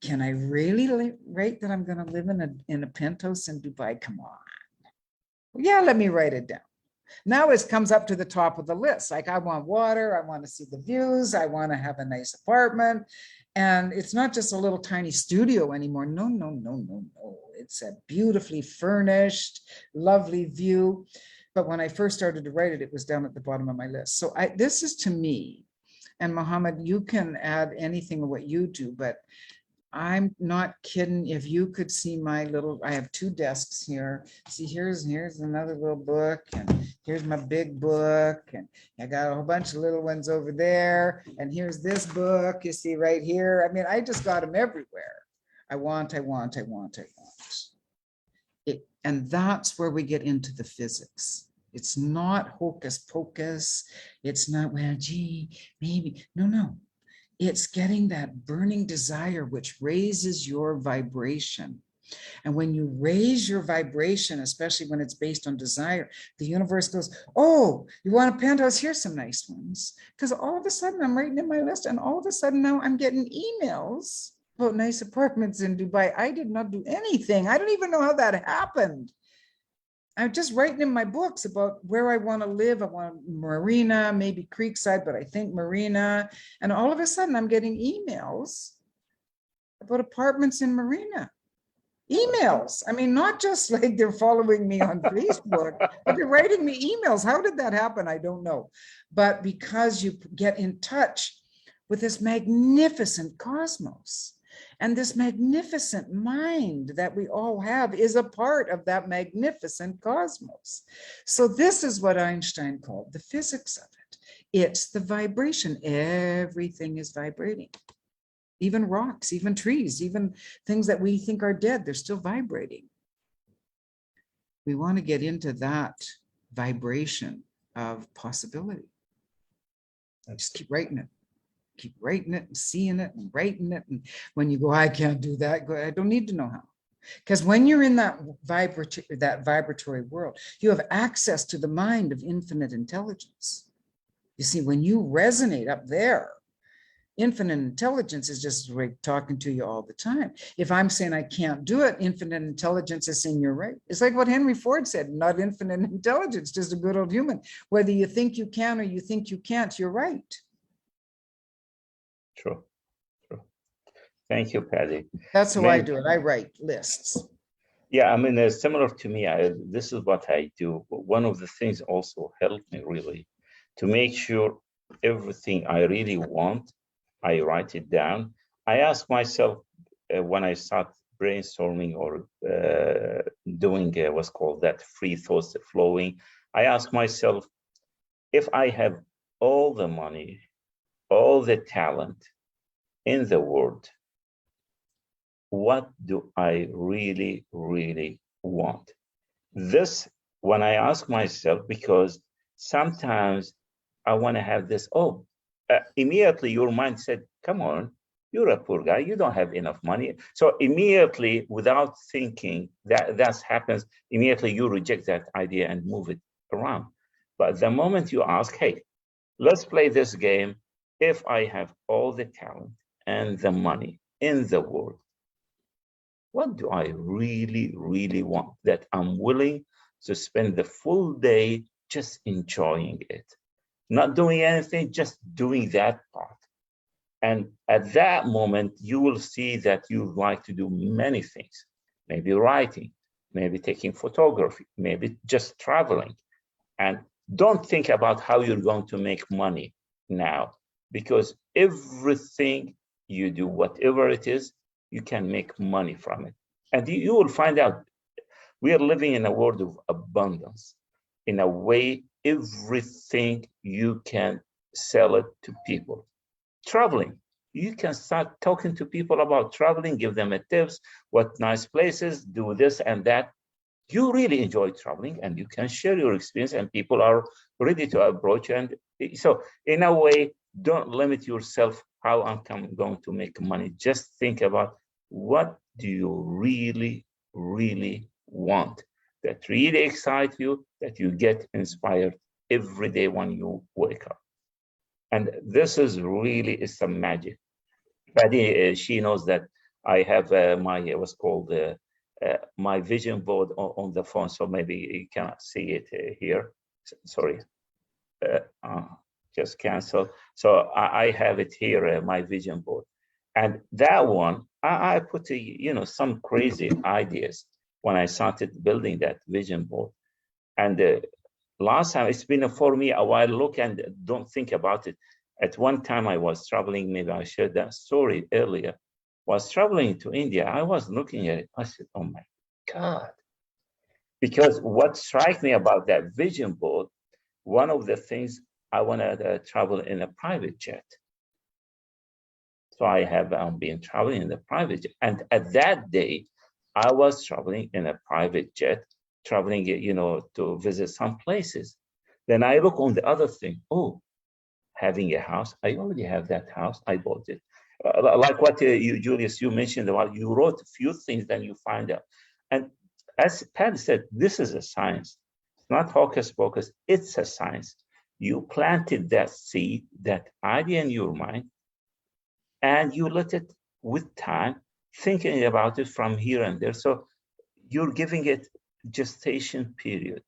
Can I really write that I'm going to live in a penthouse in Dubai? Come on. Yeah, let me write it down. Now it comes up to the top of the list. Like, I want water, I want to see the views, I want to have a nice apartment. And it's not just a little tiny studio anymore. No. It's a beautifully furnished, lovely view. But when I first started to write it, it was down at the bottom of my list. So this is, to me, and Mohammed, you can add anything of what you do, but I'm not kidding. If you could see my little, I have 2 desks here. See, here's another little book, and here's my big book, and I got a whole bunch of little ones over there. And here's this book, you see right here. I mean, I just got them everywhere. I want. And that's where we get into the physics. It's not hocus pocus. It's not, well, gee, maybe. No, no. It's getting that burning desire which raises your vibration. And when you raise your vibration, especially when it's based on desire, the universe goes, oh, you want a penthouse? Here's some nice ones. Because all of a sudden I'm writing in my list, and all of a sudden now I'm getting emails about nice apartments in Dubai. I did not do anything. I don't even know how that happened. I'm just writing in my books about where I want to live. I want Marina, maybe Creekside, but I think Marina. And all of a sudden I'm getting emails about apartments in Marina. Emails. I mean, not just like they're following me on Facebook, but they're writing me emails. How did that happen? I don't know. But because you get in touch with this magnificent cosmos, and this magnificent mind that we all have is a part of that magnificent cosmos. So this is what Einstein called the physics of it. It's the vibration. Everything is vibrating. Even rocks, even trees, even things that we think are dead, they're still vibrating. We want to get into that vibration of possibility. I just keep writing it. Keep writing it and seeing it and writing it. And when you go, I can't do that, go, I don't need to know how. Because when you're in that vibratory world, you have access to the mind of infinite intelligence. You see, when you resonate up there, infinite intelligence is just like talking to you all the time. If I'm saying I can't do it, infinite intelligence is saying you're right. It's like what Henry Ford said, not infinite intelligence, just a good old human. Whether you think you can or you think you can't, you're right. True. Thank you, Paddy. That's how I do it. I write lists. Yeah, I mean, similar to me, this is what I do. But one of the things also helped me really to make sure everything I really want, I write it down. I ask myself when I start brainstorming or doing what's called that free thoughts flowing, I ask myself, if I have all the money, all the talent in the world, what do I really, really want? This, when I ask myself, because sometimes I want to have this, immediately your mind said, come on, you're a poor guy, you don't have enough money. So immediately, without thinking, that happens, immediately you reject that idea and move it around. But the moment you ask, hey, let's play this game, if I have all the talent and the money in the world, what do I really, really want that I'm willing to spend the full day just enjoying it? Not doing anything, just doing that part. And at that moment, you will see that you like to do many things, maybe writing, maybe taking photography, maybe just traveling. And don't think about how you're going to make money now, because everything you do, whatever it is, you can make money from it. And you will find out we are living in a world of abundance. In a way, everything you can sell it to people. Traveling, you can start talking to people about traveling, give them a tips, what nice places, do this and that. You really enjoy traveling and you can share your experience and people are ready to approach. And so in a way, don't limit yourself how I'm going to make money. Just think about what do you really, really want that really excites you, that you get inspired every day when you wake up. And this is really some magic. Paddy, she knows that I have my what's called my vision board on the phone, so maybe you cannot see it here. Sorry, just cancel. So I have it here, my vision board, and that one I put some crazy ideas when I started building that vision board. And last time, it's been for me a while. Look and don't think about it. At one time, I was traveling. Maybe I shared that story earlier. Was traveling to India. I was looking at it. I said, "Oh my God!" Because what struck me about that vision board, one of the things I want to travel in a private jet. So I have been traveling in the private jet, and at that day, I was traveling in a private jet traveling, to visit some places. Then I look on the other thing. Oh, having a house. I already have that house. I bought it. Like what you, Julius, you mentioned about, you wrote a few things, then you find out. And as Paddy said, this is a science. It's not hocus pocus. It's a science. You planted that seed, that idea in your mind, and you let it with time, thinking about it from here and there. So you're giving it gestation period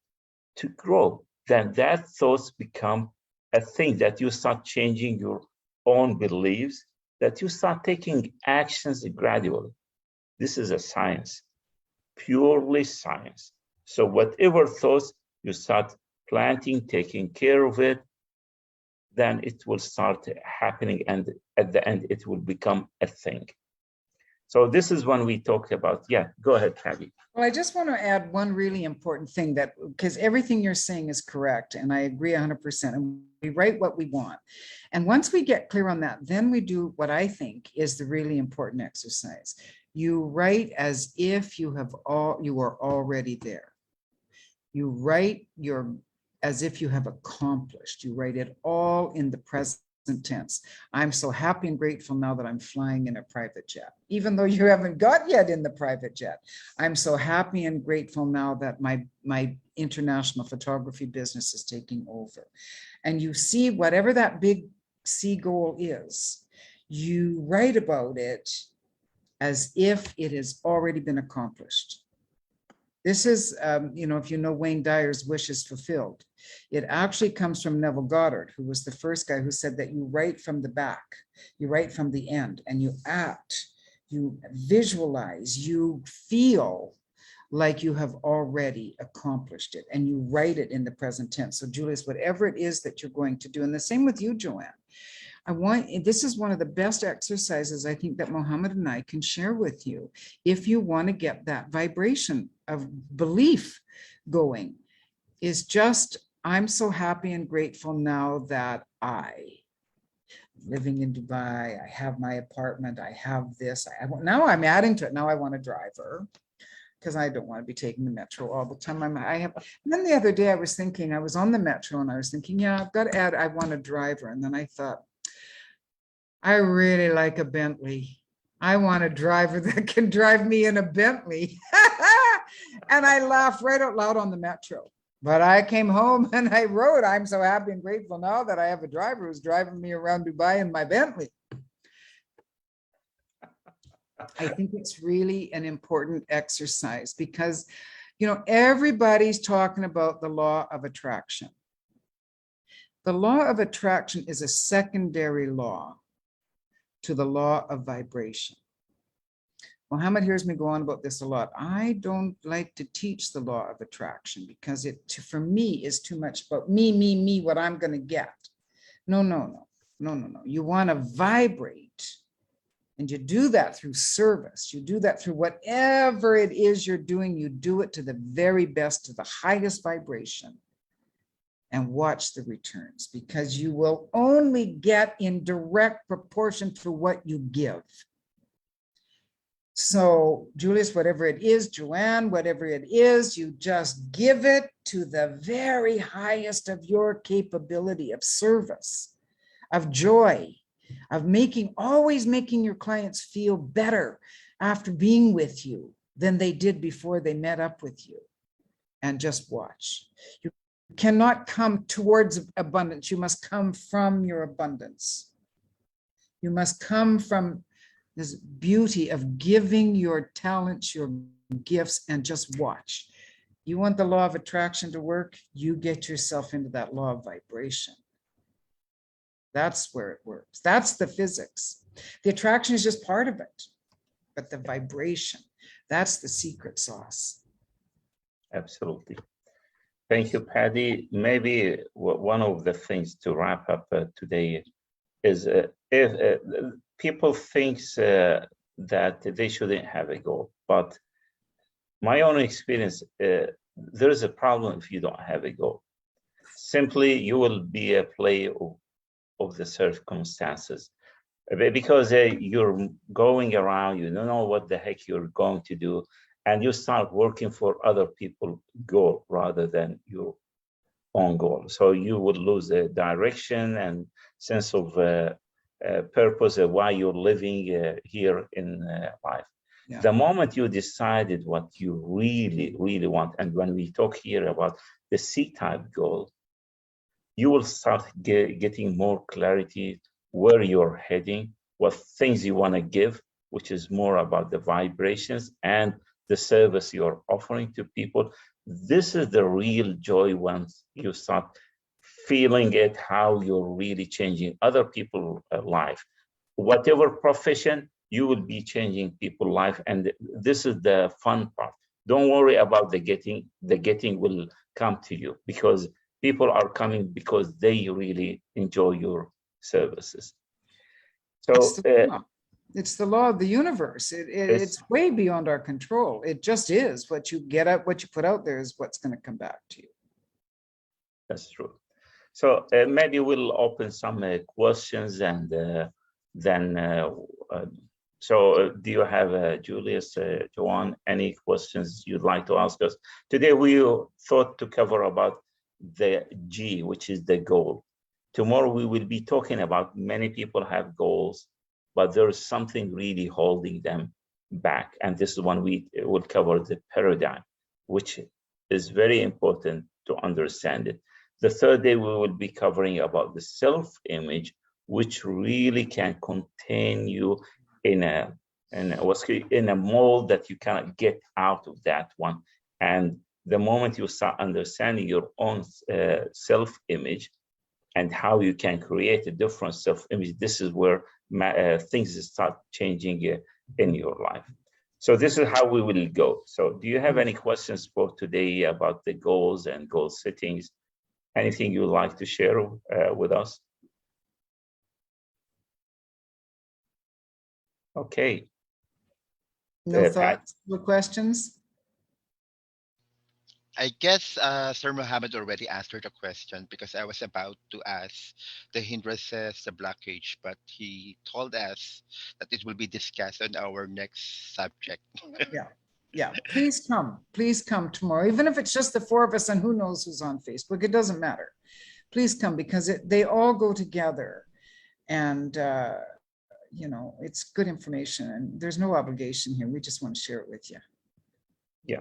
to grow. Then that thoughts become a thing that you start changing your own beliefs, that you start taking actions gradually. This is a science, purely science. So whatever thoughts you start planting, taking care of it, then it will start happening, and at the end it will become a thing. So this is when we talk about, yeah, go ahead, Paddy. Well, I just want to add one really important thing, that because everything you're saying is correct, and I agree 100%. And we write what we want. And once we get clear on that, then we do what I think is the really important exercise. You write as if you are already there. You write as if you have accomplished. You write it all in the present tense. I'm so happy and grateful now that I'm flying in a private jet, even though you haven't got yet in the private jet. I'm so happy and grateful now that my international photography business is taking over. And you see, whatever that big C goal is, you write about it as if it has already been accomplished. This is, if you know Wayne Dyer's Wishes Fulfilled, it actually comes from Neville Goddard, who was the first guy who said that you write from the back, you write from the end, and you act, you visualize, you feel like you have already accomplished it, and you write it in the present tense. So Julius, whatever it is that you're going to do, and the same with you, Joanne, this is one of the best exercises I think that Mohammed and I can share with you if you want to get that vibration of belief going, is just, I'm so happy and grateful now that living in Dubai, I have my apartment, I have this, now I'm adding to it, now I want a driver, because I don't want to be taking the metro all the time. And then the other day I was thinking, I was on the metro and I was thinking, yeah, I've got to add, I want a driver. And then I thought, I really like a Bentley. I want a driver that can drive me in a Bentley. And I laughed right out loud on the metro. But I came home and I wrote, I'm so happy and grateful now that I have a driver who's driving me around Dubai in my Bentley. I think it's really an important exercise because, everybody's talking about the law of attraction. The law of attraction is a secondary law to the law of vibration. Mohammed hears me go on about this a lot. I don't like to teach the law of attraction because for me, is too much about me, what I'm going to get. No. You want to vibrate, and you do that through service. You do that through whatever it is you're doing. You do it to the very best, to the highest vibration, and watch the returns, because you will only get in direct proportion to what you give. So Julius, whatever it is, Joanne, whatever it is, you just give it to the very highest of your capability of service, of joy, of always making your clients feel better after being with you than they did before they met up with you. And just watch. You cannot come towards abundance. You must come from your abundance. You must come from this beauty of giving your talents, your gifts, and just watch. You want the law of attraction to work, you get yourself into that law of vibration. That's where it works. That's the physics. The attraction is just part of it, but the vibration, that's the secret sauce. Absolutely. Thank you, Paddy. Maybe one of the things to wrap up today is if people think that they shouldn't have a goal, but my own experience, there is a problem if you don't have a goal. Simply, you will be a play of the circumstances, because you're going around, you don't know what the heck you're going to do, and you start working for other people's goal rather than your own goal. So you would lose the direction and sense of purpose of why you're living here in life. Yeah. The moment you decided what you really, really want, and when we talk here about the C-type goal, you will start getting more clarity where you're heading, what things you want to give, which is more about the vibrations and the service you're offering to people. This is the real joy once you start feeling it, how you're really changing other people's life. Whatever profession, you will be changing people's life. And this is the fun part. Don't worry about the getting. The getting will come to you because people are coming because they really enjoy your services. So it's the law of the universe. It's way beyond our control. It just is. What you get out, what you put out there is what's going to come back to you. That's true. So maybe we'll open some questions, and then. So do you have, Julius, Joanne, any questions you'd like to ask us? Today we thought to cover about the G, which is the goal. Tomorrow we will be talking about many people have goals, but there is something really holding them back. And this is when we will cover the paradigm, which is very important to understand it. The third day we will be covering about the self-image, which really can contain you in a mold that you cannot get out of that one. And the moment you start understanding your own self-image and how you can create a different self-image, this is where things start changing in your life. So this is how we will go. So do you have any questions for today about the goals and goal settings? Anything you'd like to share with us? Okay. No thoughts, no questions? I guess Sir Mohammed already answered the question because I was about to ask the hindrances, the blockage, but he told us that it will be discussed on our next subject. Yeah. Please come tomorrow, even if it's just the four of us, and who knows who's on Facebook. It doesn't matter. Please come because they all go together, and you know, it's good information, and there's no obligation here. We just want to share it with you. Yeah.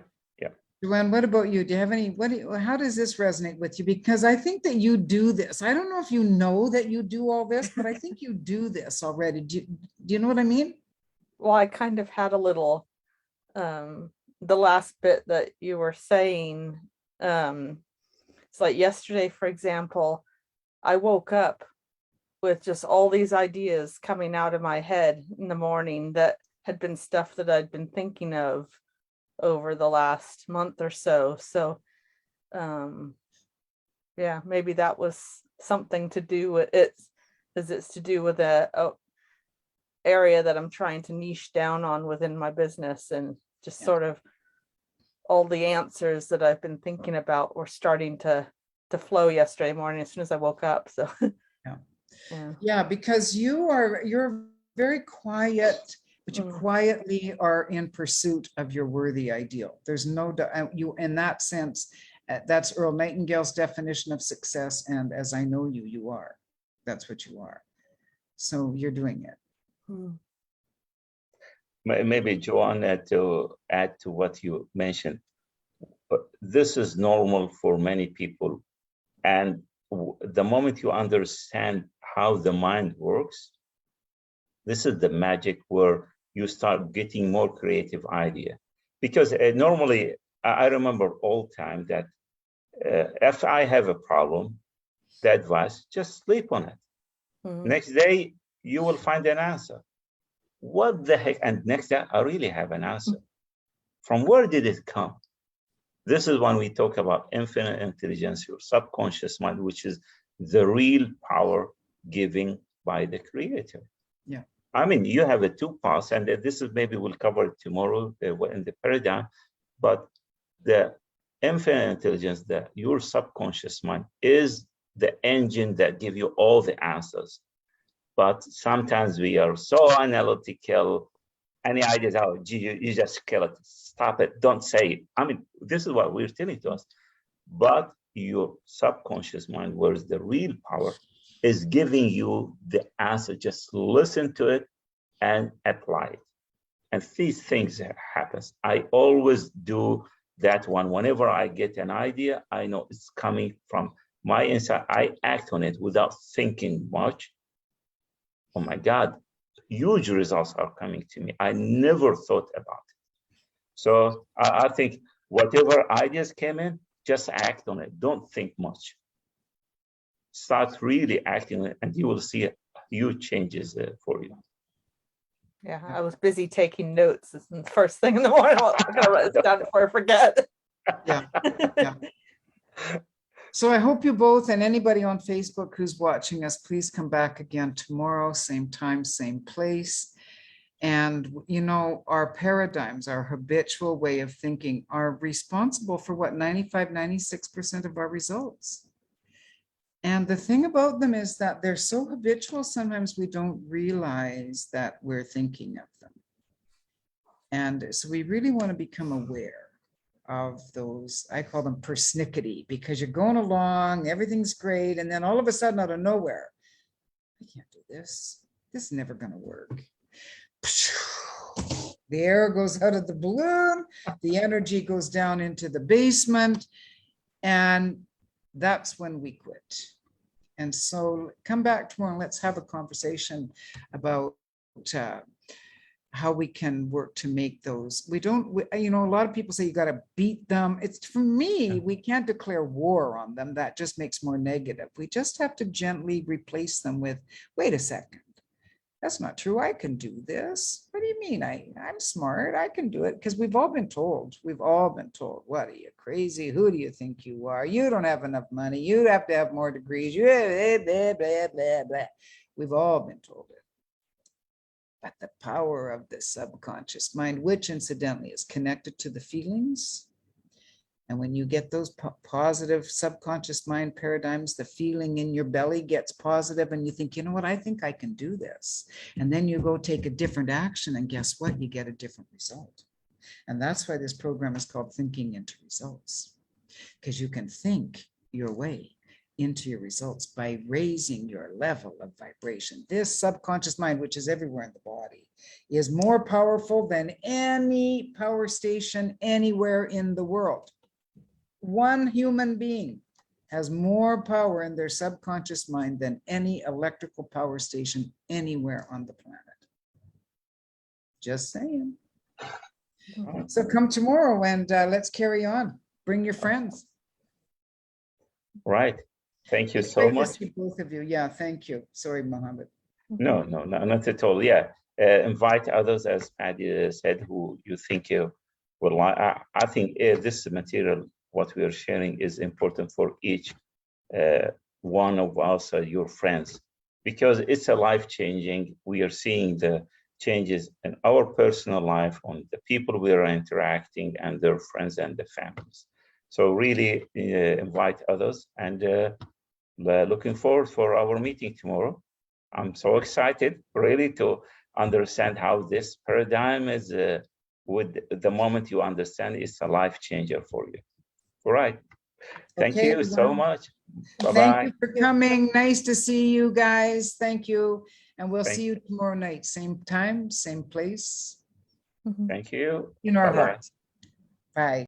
Joanne, what about you? Do you have any, how does this resonate with you? Because I think that you do this. I don't know if you know that you do all this, but I think you do this already. Do you know what I mean? Well, I kind of had a little, the last bit that you were saying, it's like yesterday, for example, I woke up with just all these ideas coming out of my head in the morning that had been stuff that I'd been thinking of over the last month or so. So, yeah, maybe that was something to do with it, as it's to do with a area that I'm trying to niche down on within my business, and just sort of all the answers that I've been thinking about were starting to flow yesterday morning as soon as I woke up. So yeah, because you're very quiet, but you quietly are in pursuit of your worthy ideal. There's no doubt you in that sense. That's Earl Nightingale's definition of success, and as I know you, you are. That's what you are. So you're doing it. Maybe Joanne, to add to what you mentioned, but this is normal for many people, and the moment you understand how the mind works, this is the magic where you start getting more creative idea. Because normally, I remember all time that if I have a problem, the advice, just sleep on it. Next day, you will find an answer. What the heck? And next day, I really have an answer. From where did it come? This is when we talk about infinite intelligence, your subconscious mind, which is the real power given by the creator. Yeah. I mean, you have a two paths, and this is maybe we'll cover it tomorrow in the paradigm, but the infinite intelligence, your subconscious mind is the engine that gives you all the answers. But sometimes we are so analytical, any ideas, oh, gee, you just kill it. Stop it. Don't say it. I mean, this is what we're telling to us. But your subconscious mind, where is the real power, is giving you the answer. Just listen to it and apply it. And these things happens. I always do that one. Whenever I get an idea, I know it's coming from my inside. I act on it without thinking much. Oh my God, huge results are coming to me. I never thought about it. So I think whatever ideas came in, just act on it. Don't think much. Start really acting on it, and you will see huge changes for you. Yeah, I was busy taking notes. This is the first thing in the morning. I'm gonna write this down before I forget. Yeah. Yeah. So I hope you both and anybody on Facebook who's watching us, please come back again tomorrow, same time, same place. And, you know, our paradigms, our habitual way of thinking are responsible for what, 95, 96% of our results. And the thing about them is that they're so habitual, sometimes we don't realize that we're thinking of them. And so we really want to become aware of those, I call them persnickety, because you're going along, everything's great, and then all of a sudden out of nowhere, I can't do this. This is never going to work. The air goes out of the balloon, the energy goes down into the basement, and that's when we quit. And so come back tomorrow and let's have a conversation about how we can work to make those. You know, a lot of people say you got to beat them. It's, for me, we can't declare war on them. That just makes more negative. We just have to gently replace them with, wait a second, that's not true. I can do this. What do you mean? I'm smart. I can do it. Because we've all been told, what are you, crazy? Who do you think you are? You don't have enough money. You have to have more degrees. You blah, blah, blah, blah. We've all been told it. But the power of the subconscious mind, which incidentally is connected to the feelings. And when you get those positive subconscious mind paradigms, the feeling in your belly gets positive and you think, you know what, I think I can do this. And then you go take a different action and guess what? You get a different result. And that's why this program is called Thinking into Results, because you can think your way into your results by raising your level of vibration. This subconscious mind, which is everywhere in the body, is more powerful than any power station anywhere in the world. One human being has more power in their subconscious mind than any electrical power station anywhere on the planet. Just saying. So come tomorrow and let's carry on. Bring your friends. Right. Thank you so much. Both of you. Yeah, thank you. Sorry, Mohammed. No, not at all. Yeah. Invite others, as Paddy said, who you think you will like. I think this material, what we are sharing, is important for each one of us, your friends, because it's a life-changing. We are seeing the changes in our personal life, on the people we are interacting, and their friends and the families. So really invite others, and looking forward for our meeting tomorrow. I'm so excited really to understand how this paradigm is, with the moment you understand, it's a life changer for you. All right. Thank you so much. Bye-bye. Thank you for coming. Nice to see you guys. Thank you. And we'll see you tomorrow night. Same time, same place. Thank you. In our hearts. Bye.